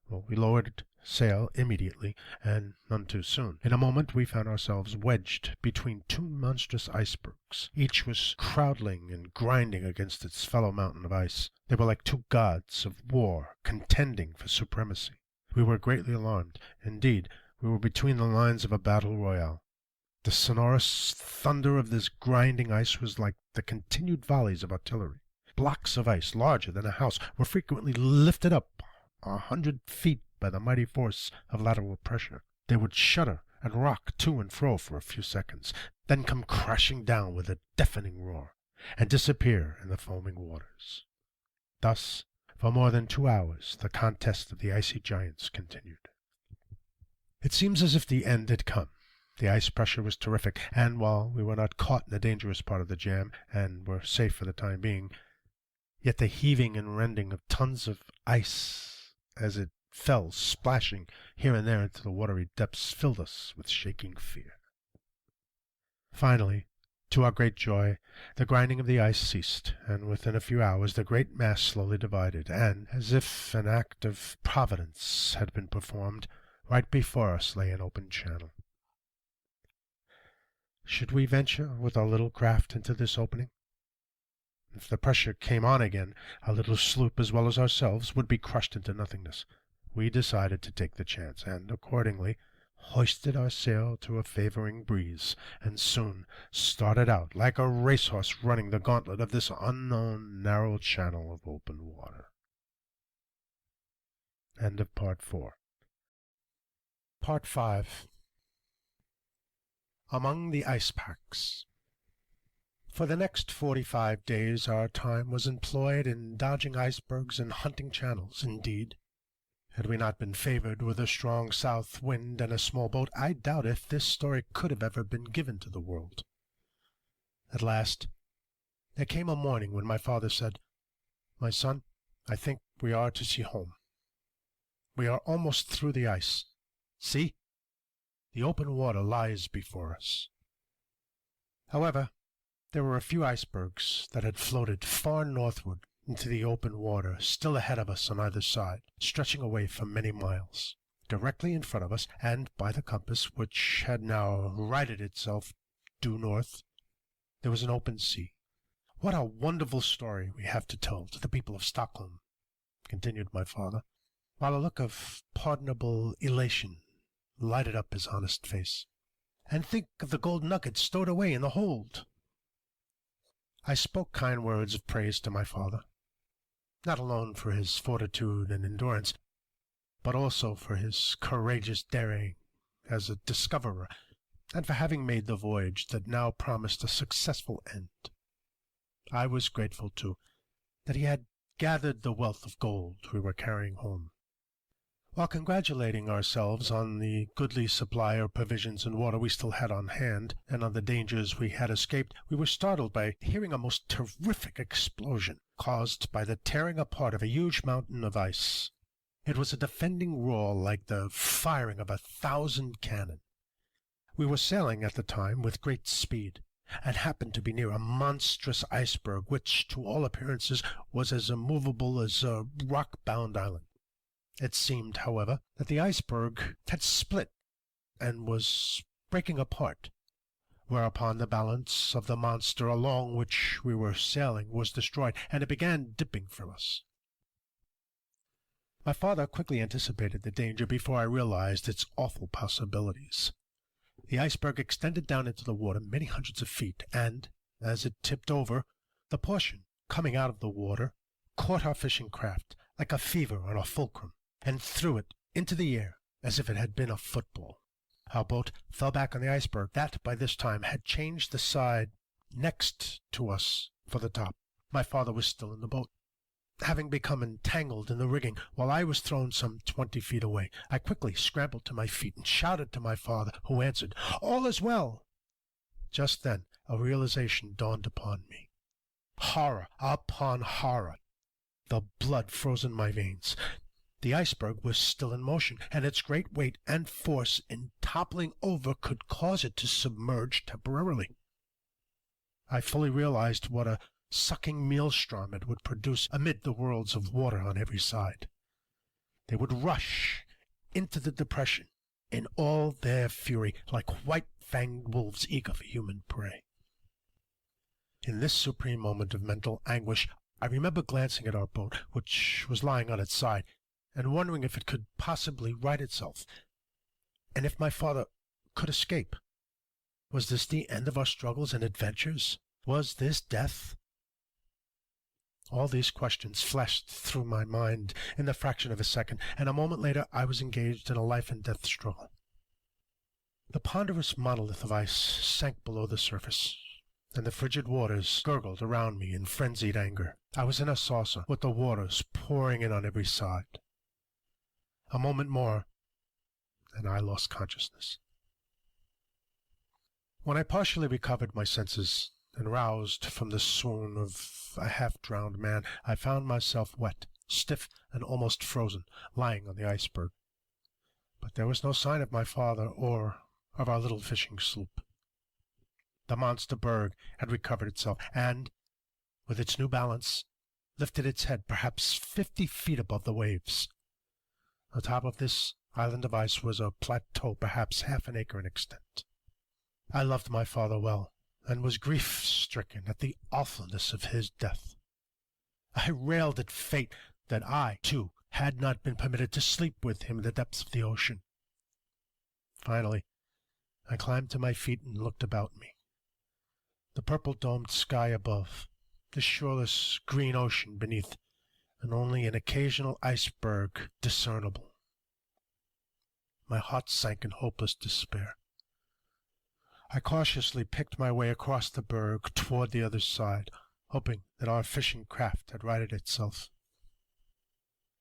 We lowered sail immediately, and none too soon. In a moment we found ourselves wedged between two monstrous icebergs. Each was crowding and grinding against its fellow mountain of ice. They were like two gods of war contending for supremacy. We were greatly alarmed. Indeed, we were between the lines of a battle royal. The sonorous thunder of this grinding ice was like the continued volleys of artillery. Blocks of ice, larger than a house, were frequently lifted up 100 feet by the mighty force of lateral pressure. They would shudder and rock to and fro for a few seconds, then come crashing down with a deafening roar, and disappear in the foaming waters. Thus, for more than 2 hours, the contest of the icy giants continued. It seems as if the end had come. The ice pressure was terrific, and while we were not caught in the dangerous part of the jam, and were safe for the time being, yet the heaving and rending of tons of ice as it fell splashing here and there into the watery depths filled us with shaking fear. Finally, to our great joy, the grinding of the ice ceased, and within a few hours the great mass slowly divided, and, as if an act of Providence had been performed, right before us lay an open channel. Should we venture with our little craft into this opening? If the pressure came on again, our little sloop, as well as ourselves, would be crushed into nothingness. We decided to take the chance, and accordingly hoisted our sail to a favoring breeze, and soon started out like a racehorse running the gauntlet of this unknown narrow channel of open water. End of Part 4. Part 5. Among the ice packs. For the next 45 days our time was employed in dodging icebergs and hunting channels. Indeed, had we not been favored with a strong south wind and a small boat, I doubt if this story could have ever been given to the world. At last, there came a morning when my father said, "My son, I think we are to see home. We are almost through the ice. See, the open water lies before us." However, there were a few icebergs that had floated far northward into the open water, still ahead of us on either side, stretching away for many miles. Directly in front of us, and by the compass, which had now righted itself due north, there was an open sea. "What a wonderful story we have to tell to the people of Stockholm," continued my father, while a look of pardonable elation lighted up his honest face. "And think of the gold nuggets stowed away in the hold." I spoke kind words of praise to my father, not alone for his fortitude and endurance, but also for his courageous daring as a discoverer, and for having made the voyage that now promised a successful end. I was grateful, too, that he had gathered the wealth of gold we were carrying home. While congratulating ourselves on the goodly supply of provisions and water we still had on hand, and on the dangers we had escaped, we were startled by hearing a most terrific explosion, caused by the tearing apart of a huge mountain of ice. It was a defending roar like the firing of 1,000 cannon. We were sailing at the time with great speed, and happened to be near a monstrous iceberg, which, to all appearances, was as immovable as a rock-bound island. It seemed, however, that the iceberg had split and was breaking apart, whereupon the balance of the monster along which we were sailing was destroyed, and it began dipping from us. My father quickly anticipated the danger before I realized its awful possibilities. The iceberg extended down into the water many hundreds of feet, and, as it tipped over, the portion coming out of the water caught our fishing craft like a fever on a fulcrum, and threw it into the air as if it had been a football. Our boat fell back on the iceberg that, by this time, had changed the side next to us for the top. My father was still in the boat, having become entangled in the rigging, while I was thrown some 20 feet away. I quickly scrambled to my feet and shouted to my father, who answered, "All is well." Just then a realization dawned upon me. Horror upon horror. The blood froze in my veins. The iceberg was still in motion, and its great weight and force in toppling over could cause it to submerge temporarily. I fully realized what a sucking maelstrom it would produce amid the worlds of water on every side. They would rush into the depression in all their fury, like white-fanged wolves eager for human prey. In this supreme moment of mental anguish, I remember glancing at our boat, which was lying on its side, and wondering if it could possibly right itself, and if my father could escape. Was this the end of our struggles and adventures? Was this death? All these questions flashed through my mind in the fraction of a second, and a moment later I was engaged in a life-and-death struggle. The ponderous monolith of ice sank below the surface, and the frigid waters gurgled around me in frenzied anger. I was in a saucer, with the waters pouring in on every side. A moment more, and I lost consciousness. When I partially recovered my senses and roused from the swoon of a half-drowned man, I found myself wet, stiff, and almost frozen, lying on the iceberg. But there was no sign of my father or of our little fishing sloop. The monster berg had recovered itself, and, with its new balance, lifted its head perhaps 50 feet above the waves. On top of this island of ice was a plateau perhaps half an acre in extent. I loved my father well, and was grief-stricken at the awfulness of his death. I railed at fate that I, too, had not been permitted to sleep with him in the depths of the ocean. Finally, I climbed to my feet and looked about me. The purple-domed sky above, the shoreless green ocean beneath, and only an occasional iceberg discernible. My heart sank in hopeless despair. I cautiously picked my way across the berg toward the other side, hoping that our fishing craft had righted itself.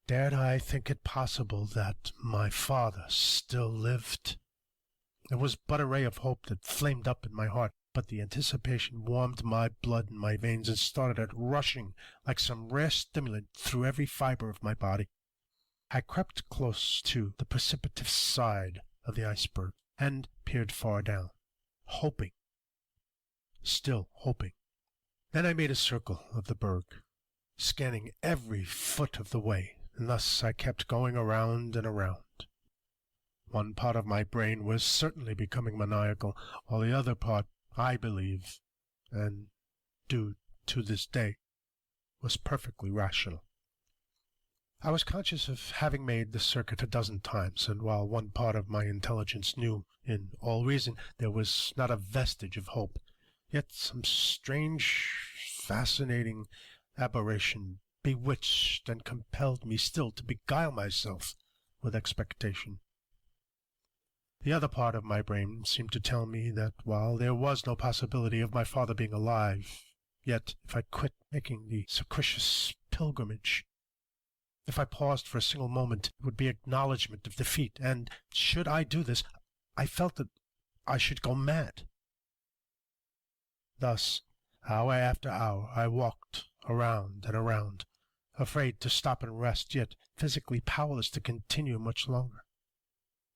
Dared I think it possible that my father still lived? There was but a ray of hope that flamed up in my heart, but the anticipation warmed my blood in my veins and started it rushing like some rare stimulant through every fiber of my body. I crept close to the precipitous side of the iceberg and peered far down, hoping, still hoping. Then I made a circle of the berg, scanning every foot of the way, and thus I kept going around and around. One part of my brain was certainly becoming maniacal, while the other part, I believe, and do to this day, was perfectly rational. I was conscious of having made the circuit a dozen times, and while one part of my intelligence knew, in all reason, there was not a vestige of hope, yet some strange, fascinating aberration bewitched and compelled me still to beguile myself with expectation. The other part of my brain seemed to tell me that while there was no possibility of my father being alive, yet if I quit making the circuitous pilgrimage, if I paused for a single moment, it would be acknowledgment of defeat, and should I do this, I felt that I should go mad. Thus, hour after hour, I walked around and around, afraid to stop and rest, yet physically powerless to continue much longer.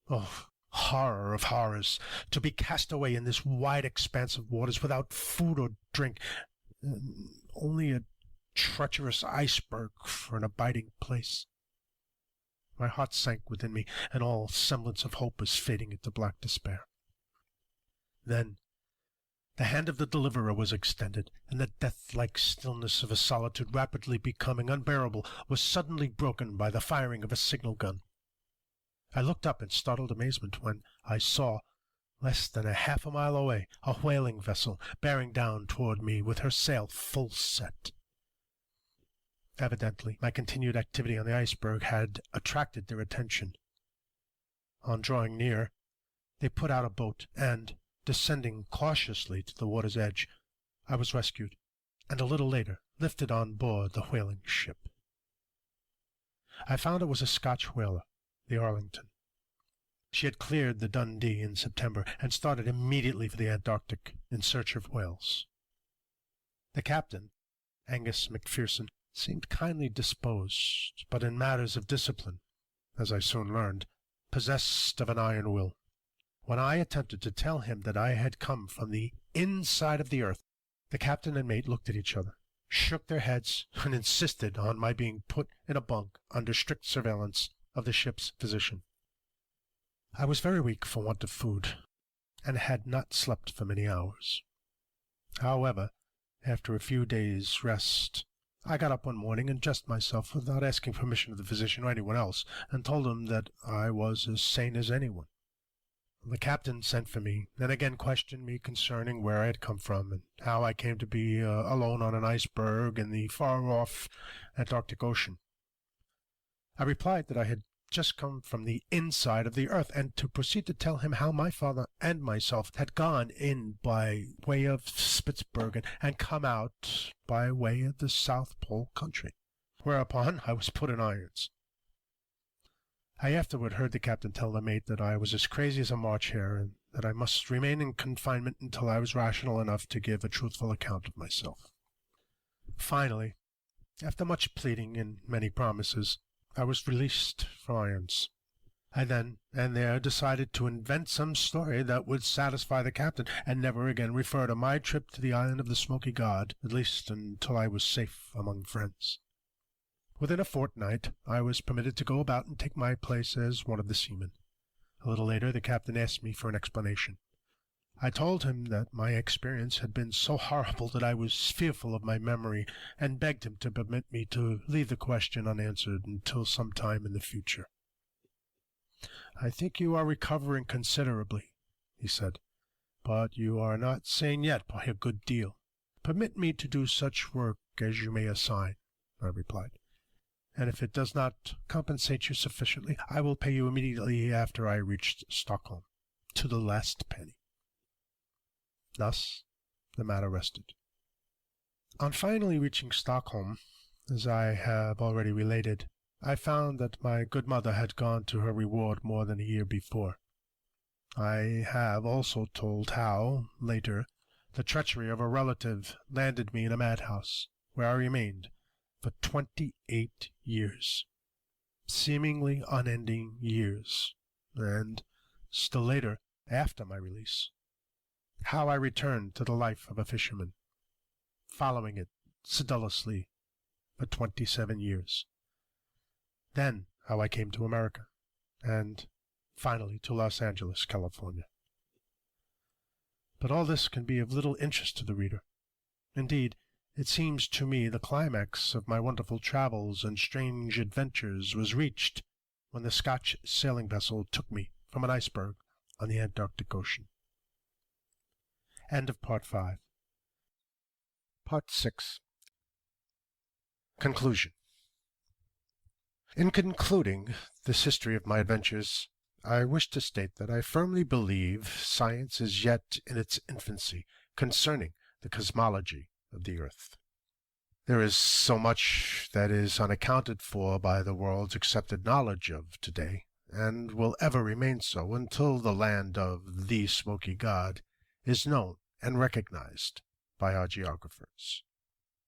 Oh, horror of horrors, to be cast away in this wide expanse of waters without food or drink, only a treacherous iceberg for an abiding place. My heart sank within me, and all semblance of hope was fading into black despair. Then the hand of the deliverer was extended, and the death-like stillness of a solitude rapidly becoming unbearable was suddenly broken by the firing of a signal gun. I looked up in startled amazement when I saw, less than half a mile away, a whaling vessel bearing down toward me with her sail full set. Evidently, my continued activity on the iceberg had attracted their attention. On drawing near, they put out a boat, and, descending cautiously to the water's edge, I was rescued, and a little later lifted on board the whaling ship. I found it was a Scotch whaler, the Arlington. She had cleared the Dundee in September and started immediately for the Antarctic in search of whales. The captain, Angus Macpherson, seemed kindly disposed, but in matters of discipline, as I soon learned, possessed of an iron will. When I attempted to tell him that I had come from the inside of the earth, the captain and mate looked at each other, shook their heads, and insisted on my being put in a bunk under strict surveillance of the ship's physician. I was very weak for want of food, and had not slept for many hours. However, after a few days' rest, I got up one morning and dressed myself without asking permission of the physician or anyone else, and told him that I was as sane as anyone. The captain sent for me, and again questioned me concerning where I had come from, and how I came to be alone on an iceberg in the far-off Antarctic Ocean. I replied that I had just come from the inside of the earth, and to proceed to tell him how my father and myself had gone in by way of Spitzbergen and come out by way of the South Pole country, whereupon I was put in irons. I afterward heard the captain tell the mate that I was as crazy as a March hare, and that I must remain in confinement until I was rational enough to give a truthful account of myself. Finally, after much pleading and many promises, I was released from irons. I then and there decided to invent some story that would satisfy the captain, and never again refer to my trip to the island of the Smoky God, at least until I was safe among friends. Within a fortnight, I was permitted to go about and take my place as one of the seamen. A little later, the captain asked me for an explanation. I told him that my experience had been so horrible that I was fearful of my memory, and begged him to permit me to leave the question unanswered until some time in the future. "I think you are recovering considerably," he said, "but you are not sane yet by a good deal." "Permit me to do such work as you may assign," I replied, "and if it does not compensate you sufficiently, I will pay you immediately after I reach Stockholm, to the last penny." Thus the matter rested. On finally reaching Stockholm, as I have already related, I found that my good mother had gone to her reward more than a year before. I have also told how, later, the treachery of a relative landed me in a madhouse, where I remained for 28 years, seemingly unending years, and, still later, after my release, how I returned to the life of a fisherman, following it sedulously for 27 years. Then how I came to America, and finally to Los Angeles, California. But all this can be of little interest to the reader. Indeed, it seems to me the climax of my wonderful travels and strange adventures was reached when the Scotch sailing vessel took me from an iceberg on the Antarctic Ocean. End of Part 5. Part 6. Conclusion. In concluding this history of my adventures, I wish to state that I firmly believe science is yet in its infancy concerning the cosmology of the earth. There is so much that is unaccounted for by the world's accepted knowledge of today, and will ever remain so until the land of the Smoky God is known and recognized by our geographers.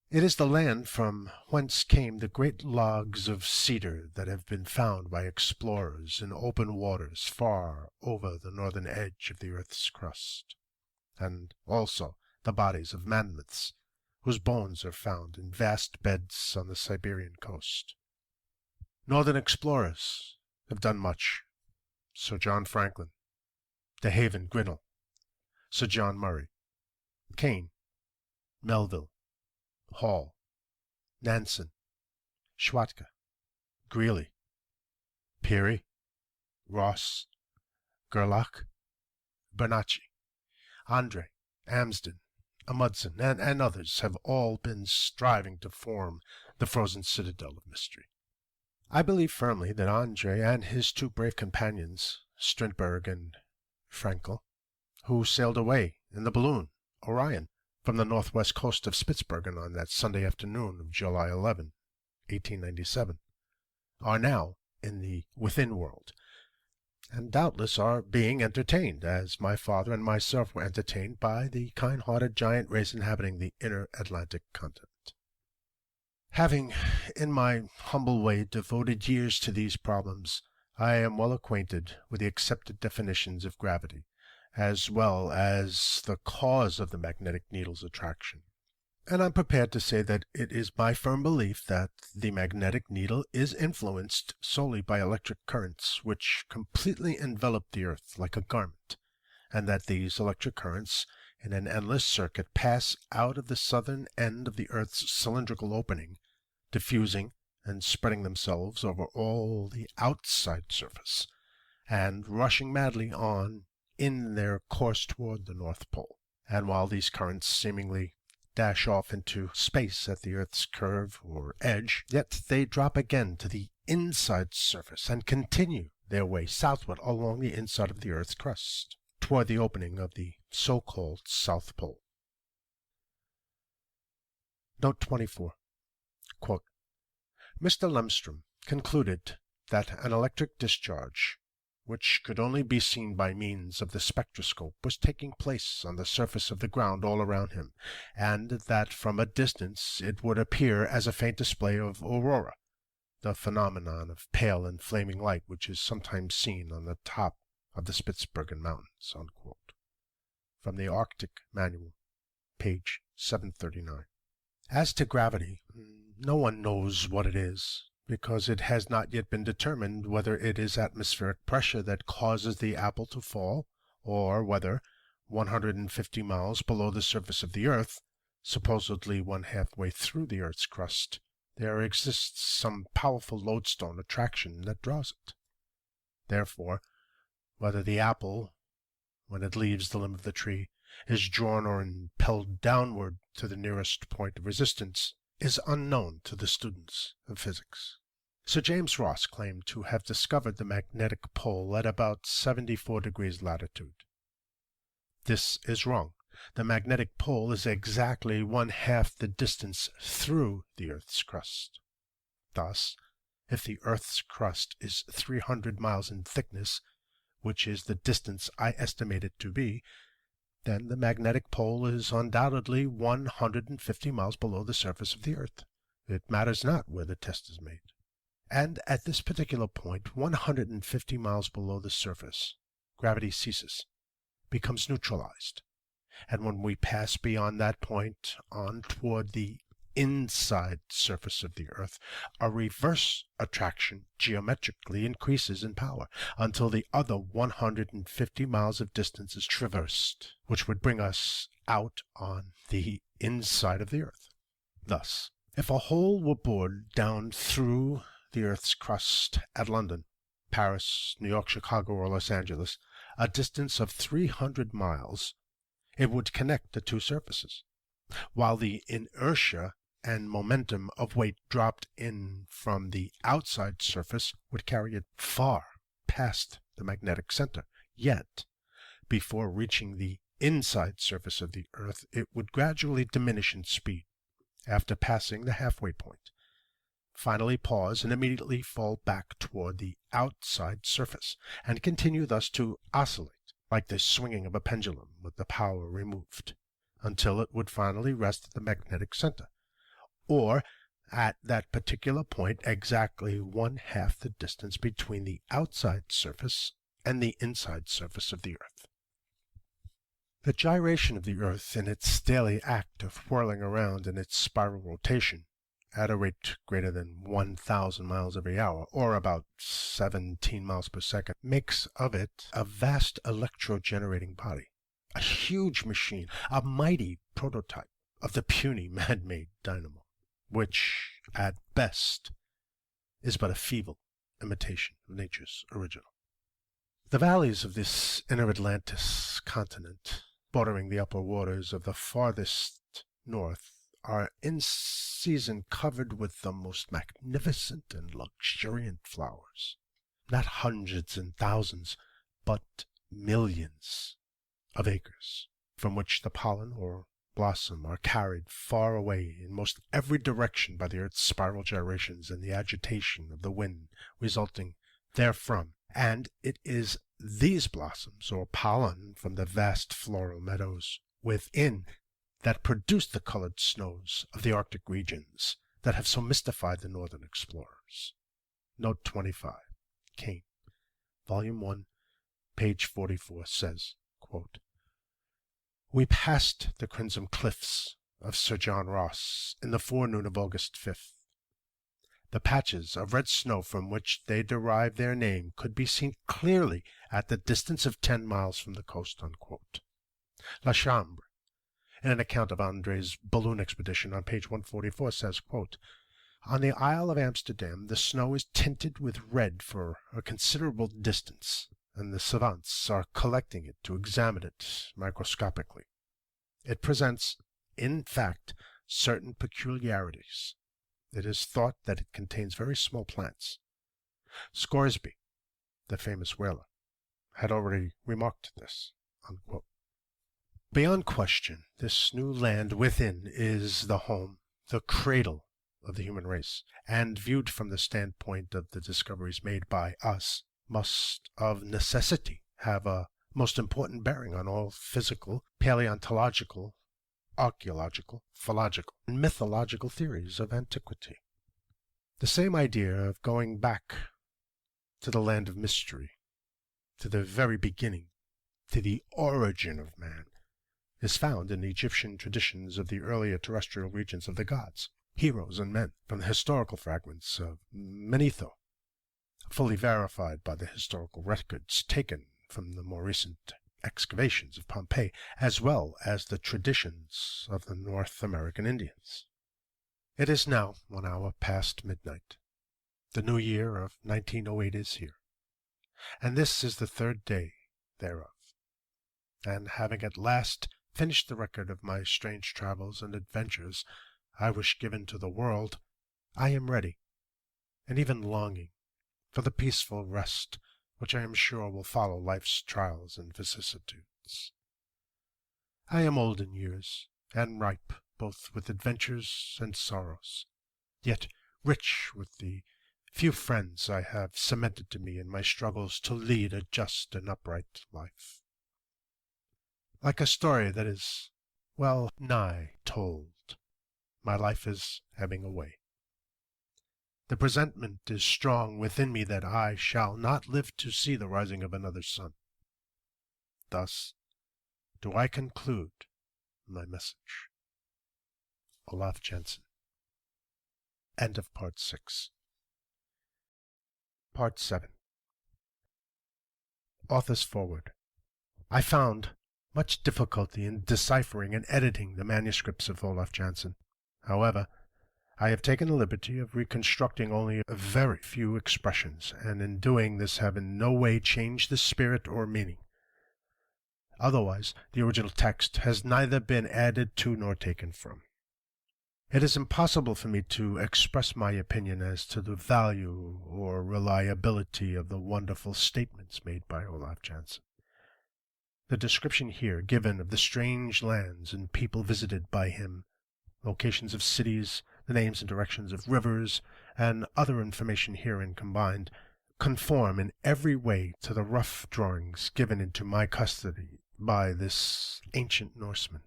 It is the land from whence came the great logs of cedar that have been found by explorers in open waters far over the northern edge of the earth's crust, and also the bodies of mammoths, whose bones are found in vast beds on the Siberian coast. Northern explorers have done much. Sir John Franklin, De Haven, Grinnell, Sir John Murray, Kane, Melville, Hall, Nansen, Schwatka, Greeley, Peary, Ross, Gerlach, Bernacchi, Andre, Amsden, Amundsen, and others have all been striving to form the frozen citadel of mystery. I believe firmly that Andre and his two brave companions, Strindberg and Frankel, who sailed away in the balloon Orion from the northwest coast of Spitzbergen on that Sunday afternoon of July 11, 1897, are now in the within world, and doubtless are being entertained, as my father and myself were entertained by the kind-hearted giant race inhabiting the inner Atlantic continent. Having, in my humble way, devoted years to these problems, I am well acquainted with the accepted definitions of gravity, as well as the cause of the magnetic needle's attraction. And I'm prepared to say that it is my firm belief that the magnetic needle is influenced solely by electric currents which completely envelop the earth like a garment, and that these electric currents in an endless circuit pass out of the southern end of the earth's cylindrical opening, diffusing and spreading themselves over all the outside surface, and rushing madly on in their course toward the North Pole. And while these currents seemingly dash off into space at the Earth's curve or edge, yet they drop again to the inside surface and continue their way southward along the inside of the Earth's crust, toward the opening of the so-called South Pole. Note 24. Quote, Mr. Lemstrom concluded that an electric discharge, which could only be seen by means of the spectroscope, was taking place on the surface of the ground all around him, and that from a distance it would appear as a faint display of aurora, the phenomenon of pale and flaming light which is sometimes seen on the top of the Spitzbergen Mountains. Unquote. From the Arctic Manual, page 739. As to gravity, no one knows what it is, because it has not yet been determined whether it is atmospheric pressure that causes the apple to fall, or whether, 150 miles below the surface of the Earth, supposedly one halfway through the Earth's crust, there exists some powerful lodestone attraction that draws it. Therefore, whether the apple, when it leaves the limb of the tree, is drawn or impelled downward to the nearest point of resistance, is unknown to the students of physics. Sir James Ross claimed to have discovered the magnetic pole at about 74 degrees latitude. This is wrong. The magnetic pole is exactly one-half the distance through the Earth's crust. Thus, if the Earth's crust is 300 miles in thickness, which is the distance I estimate it to be, then the magnetic pole is undoubtedly 150 miles below the surface of the Earth. It matters not where the test is made. And at this particular point, 150 miles below the surface, gravity ceases, becomes neutralized. And when we pass beyond that point on toward the inside surface of the Earth, a reverse attraction geometrically increases in power until the other 150 miles of distance is traversed, which would bring us out on the inside of the Earth. Thus, if a hole were bored down through the Earth's crust at London, Paris, New York, Chicago, or Los Angeles, a distance of 300 miles, it would connect the two surfaces, while the inertia and momentum of weight dropped in from the outside surface would carry it far past the magnetic center. Yet, before reaching the inside surface of the Earth, it would gradually diminish in speed after passing the halfway point, finally pause and immediately fall back toward the outside surface, and continue thus to oscillate, like the swinging of a pendulum with the power removed, until it would finally rest at the magnetic center, or at that particular point exactly one-half the distance between the outside surface and the inside surface of the Earth. The gyration of the Earth in its daily act of whirling around in its spiral rotation, at a rate greater than 1,000 miles every hour, or about 17 miles per second, makes of it a vast electro-generating body, a huge machine, a mighty prototype of the puny man-made dynamo, which, at best, is but a feeble imitation of nature's original. The valleys of this inner Atlantis continent, bordering the upper waters of the farthest north, are in season covered with the most magnificent and luxuriant flowers, not hundreds and thousands, but millions of acres, from which the pollen or blossom are carried far away in most every direction by the Earth's spiral gyrations and the agitation of the wind resulting therefrom, and it is these blossoms or pollen from the vast floral meadows within that produce the colored snows of the Arctic regions that have so mystified the northern explorers. Note 25, Kane, Volume 1, page 44, says, quote, "We passed the crimson cliffs of Sir John Ross in the forenoon of August 5th. The patches of red snow from which they derive their name could be seen clearly at the distance of 10 miles from the coast." Unquote. La Chambre, in an account of André's balloon expedition on page 144, says, quote, "On the Isle of Amsterdam the snow is tinted with red for a considerable distance, and the savants are collecting it to examine it microscopically. It presents in fact, certain peculiarities. It is thought that it contains very small plants. Scoresby, the famous whaler, had already remarked this." Unquote. Beyond question, this new land within is the home, the cradle of the human race, and viewed from the standpoint of the discoveries made by us, must of necessity have a most important bearing on all physical, paleontological, archaeological, philological, and mythological theories of antiquity. The same idea of going back to the land of mystery, to the very beginning, to the origin of man, is found in the Egyptian traditions of the earlier terrestrial regions of the gods, heroes and men, from the historical fragments of Manetho, fully verified by the historical records taken from the more recent excavations of Pompeii, as well as the traditions of the North American Indians. It is now 1 hour past midnight. The new year of 1908 is here, and this is the 3rd day thereof. And having at last finished the record of my strange travels and adventures I wish given to the world, I am ready, and even longing, for the peaceful rest which I am sure will follow life's trials and vicissitudes. I am old in years, and ripe both with adventures and sorrows, yet rich with the few friends I have cemented to me in my struggles to lead a just and upright life. Like a story that is, well nigh told, my life is ebbing away. The presentiment is strong within me that I shall not live to see the rising of another sun. Thus do I conclude my message. Olaf Jansen. End of Part 6. Part 7. Author's Foreword. I found much difficulty in deciphering and editing the manuscripts of Olaf Jansen. However, I have taken the liberty of reconstructing only a very few expressions, and in doing this have in no way changed the spirit or meaning. Otherwise, the original text has neither been added to nor taken from. It is impossible for me to express my opinion as to the value or reliability of the wonderful statements made by Olaf Jansen. The description here given of the strange lands and people visited by him, locations of cities, the names and directions of rivers, and other information herein combined, conform in every way to the rough drawings given into my custody by this ancient Norseman,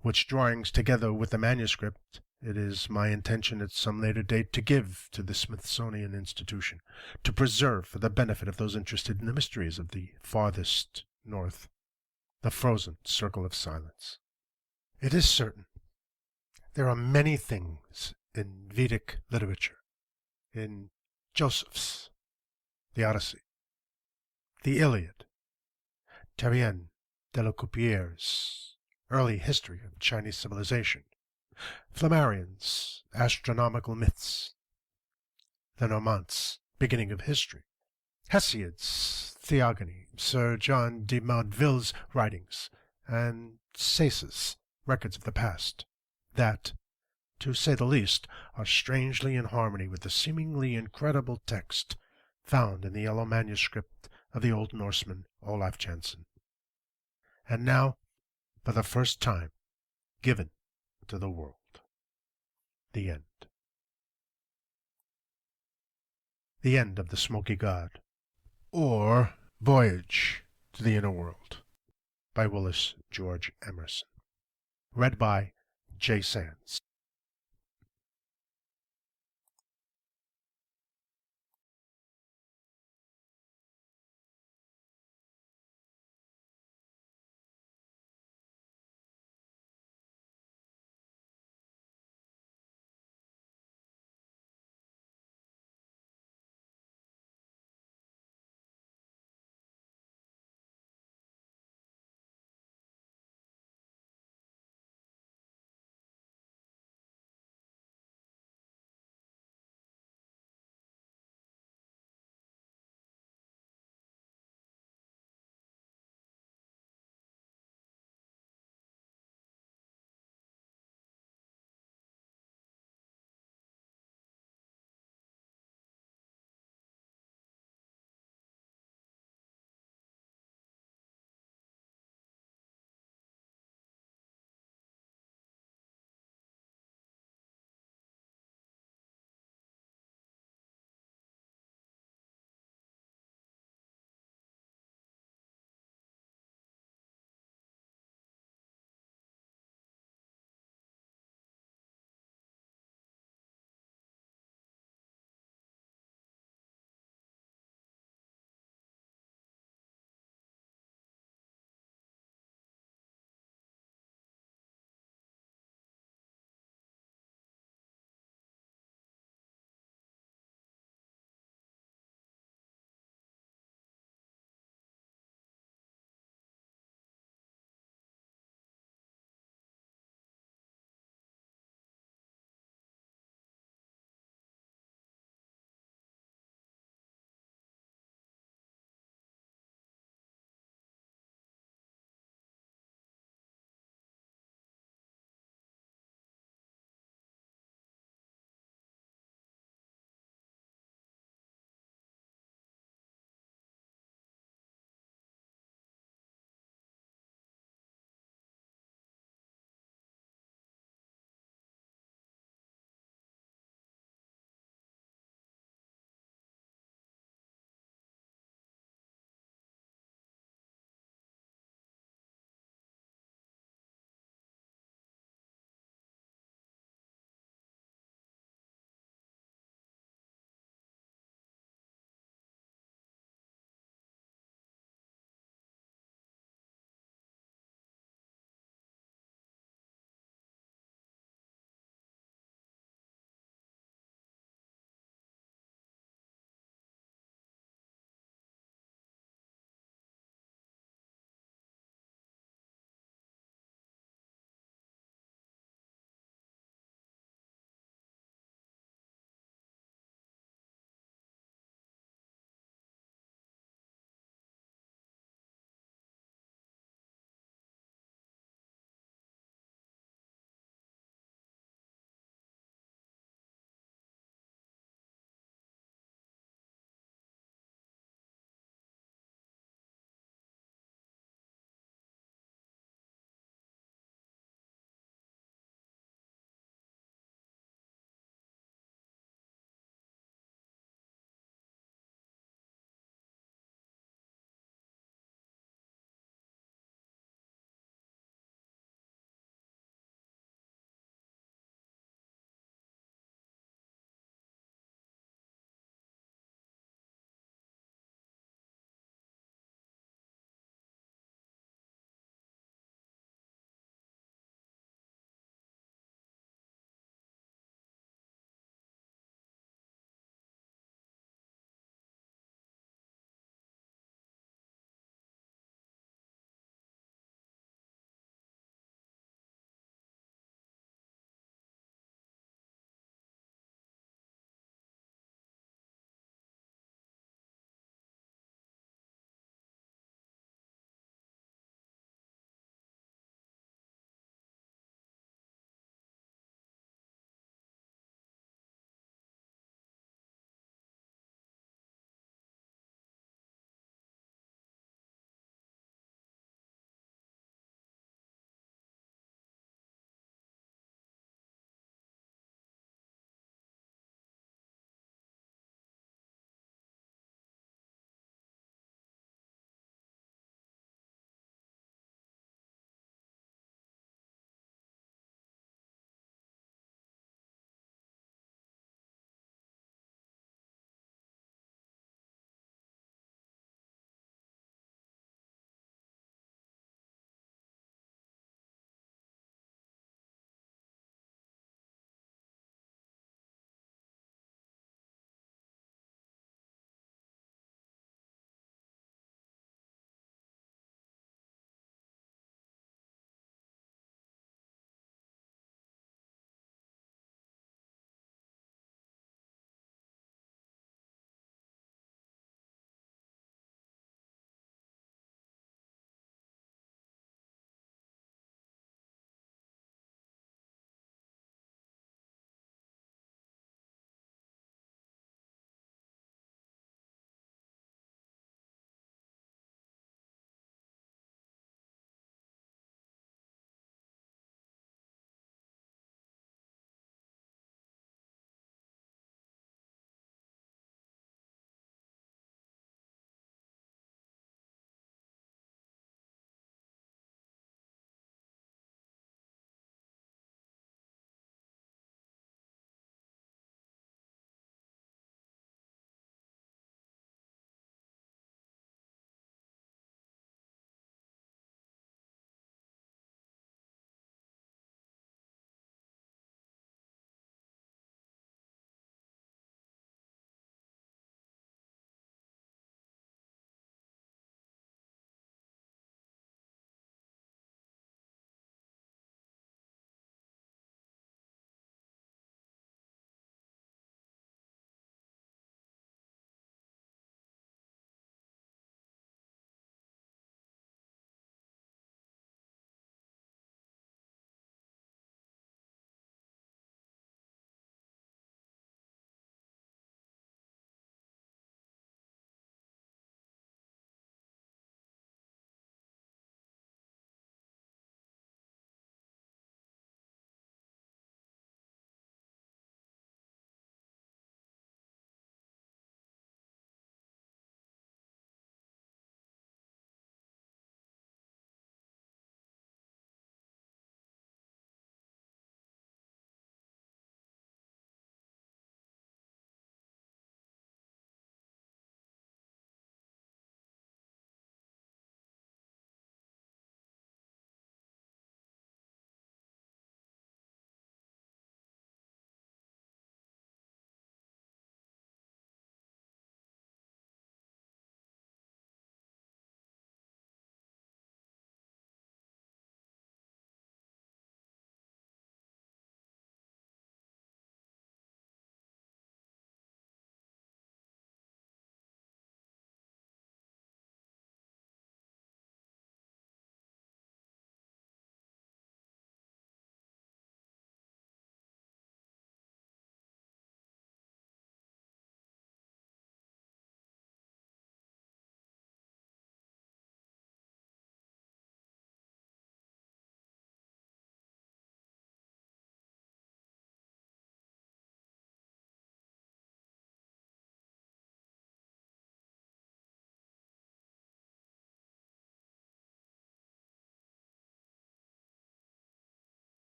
which drawings, together with the manuscript, it is my intention at some later date to give to the Smithsonian Institution, to preserve for the benefit of those interested in the mysteries of the farthest north, the frozen circle of silence. It is certain there are many things in Vedic literature, in Joseph's, the Odyssey, the Iliad, Terrien de la Coupiere's early history of Chinese civilization, Flammarion's astronomical myths, Lenormand's beginning of history, Hesiod's Theogony, Sir John de Monteville's writings, and Sayce's records of the past, that, to say the least, are strangely in harmony with the seemingly incredible text found in the yellow manuscript of the old Norseman Olaf Jansen, and now, for the first time, given to the world. The end. The end of the Smoky God, or Voyage to the Inner World, by Willis George Emerson. Read by JANSEN'S.